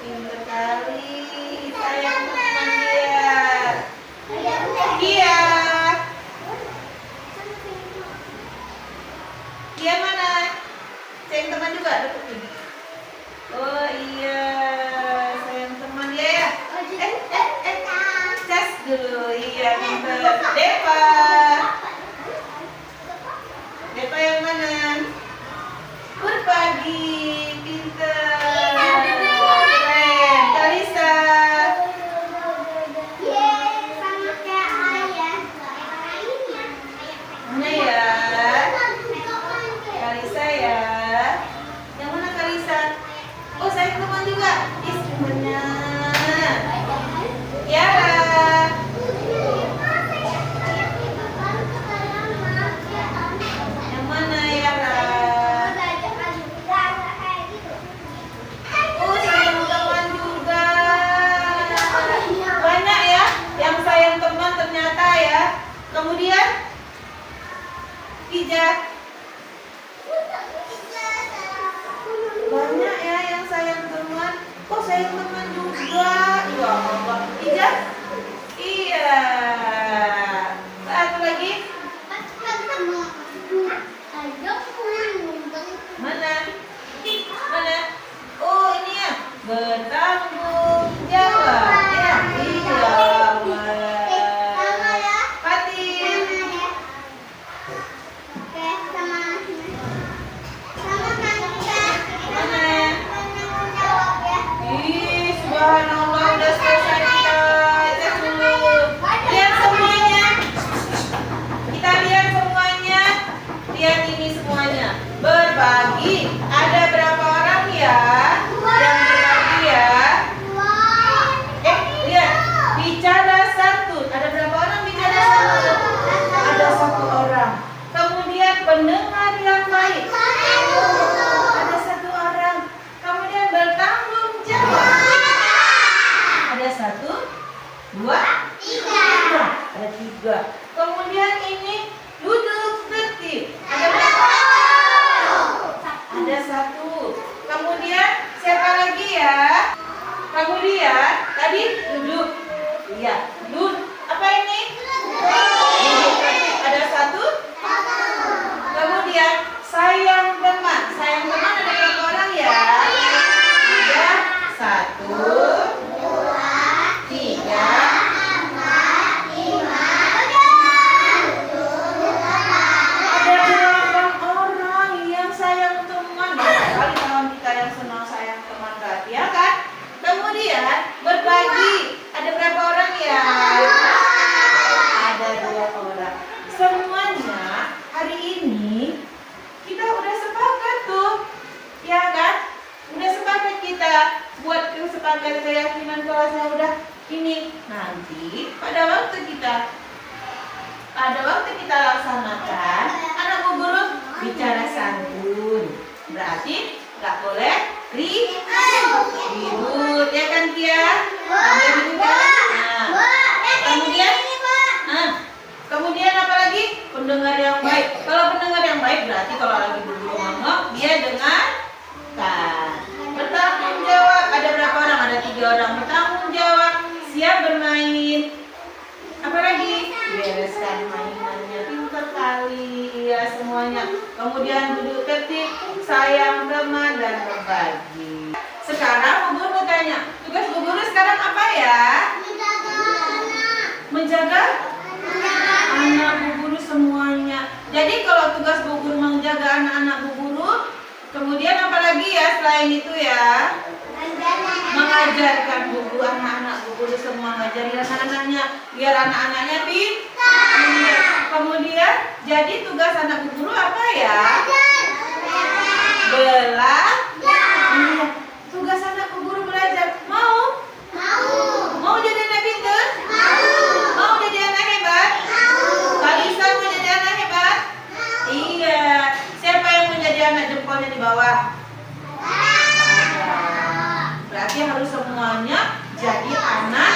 Pinter kali. Sayang teman dia. Iya. Dia mana? Sayang teman juga deketin. Oh iya, sayang teman dia ya. Cas dulu. Iya, pinter. Deva. Deva yang mana? Berbagi, pinter. Keren. Kalisa. Mana ya? Kalisa ya. Yang mana Kalisa? Oh, sayang teman juga. Ih, temannya. Yara. Yang mana Yara? Oh, sayang teman juga. Banyak ya yang sayang teman ternyata ya. Kemudian Ija. Banyak ya yang sayang teman. Oh, sayang teman juga. Ya Allah. Ija? Iya. Satu lagi. Mana? Mana? Oh, ini ya. Bertanggung jawab. Ya, iya. Fatin. Mana? bagi. Ada berapa orang ya? Yang berbagi ya? Lihat, bicara satu. Ada berapa orang bicara satu? Ada satu orang. Kemudian pendengar yang baik. Ada satu orang. Kemudian bertanggung jawab. Ada satu, dua, tiga. Ada tiga. Kemudian ini duduk tertib. Ada berapa? Ada satu. Kemudian siapa lagi ya? Kemudian tadi duduk. Iya, duduk. Apa ini? Duduk tertib. Ada satu. Kemudian sayang teman. Sayang teman ada berapa orang ya? Ada satu, dua, tiga, empat, lima, ada 8 orang yang sayang teman. Banyak kali kawan kita yang senang sayang teman berarti ya kan? Kemudian berbagi. Ada berapa orang ya? Ada 2 orang. Semuanya hari ini kita udah sepakat tuh, ya kan? Udah sepakat kita buat kesepakatan keyakinan kelasnya udah ini. Nanti pada waktu kita laksanakan, anak Bu Guru bicara santun. Berarti nggak boleh ribut, ya kan Kia? Kemudian apa lagi? Pendengar yang baik. Kalau pendengar yang baik berarti kalau lagi Bu Guru ngomong dia dengarkan. Bertanggung jawab. Ada berapa orang? Ada 3 orang. Bertanggung jawab. Siap bermain. Apa lagi? Bereskan mainannya. Pintar kali. Iya semuanya. Kemudian duduk tertib. Sayang teman dan berbagi. Sekarang Bu Guru mau tanya. Tugas Bu Guru sekarang apa ya? Menjaga anak Bu Guru semuanya. Jadi kalau tugas Bu Guru menjaga anak-anak Bu Guru, kemudian apa lagi ya selain itu ya? Mengajarkan Bu Guru, anak-anak Bu Guru semua ngajarin anak-anaknya biar anak-anaknya pintar. Kemudian jadi tugas anak Bu Guru apa ya? Belajar. Iya. Tugas anak Bu Guru belajar. Mau? Mau jadi anak pintar? Mau jadi anak hebat? Kalisa mau jadi anak hebat? Iya. Siapa yang mau jadi anak jempolnya di bawah? Berarti harus semuanya jadi anak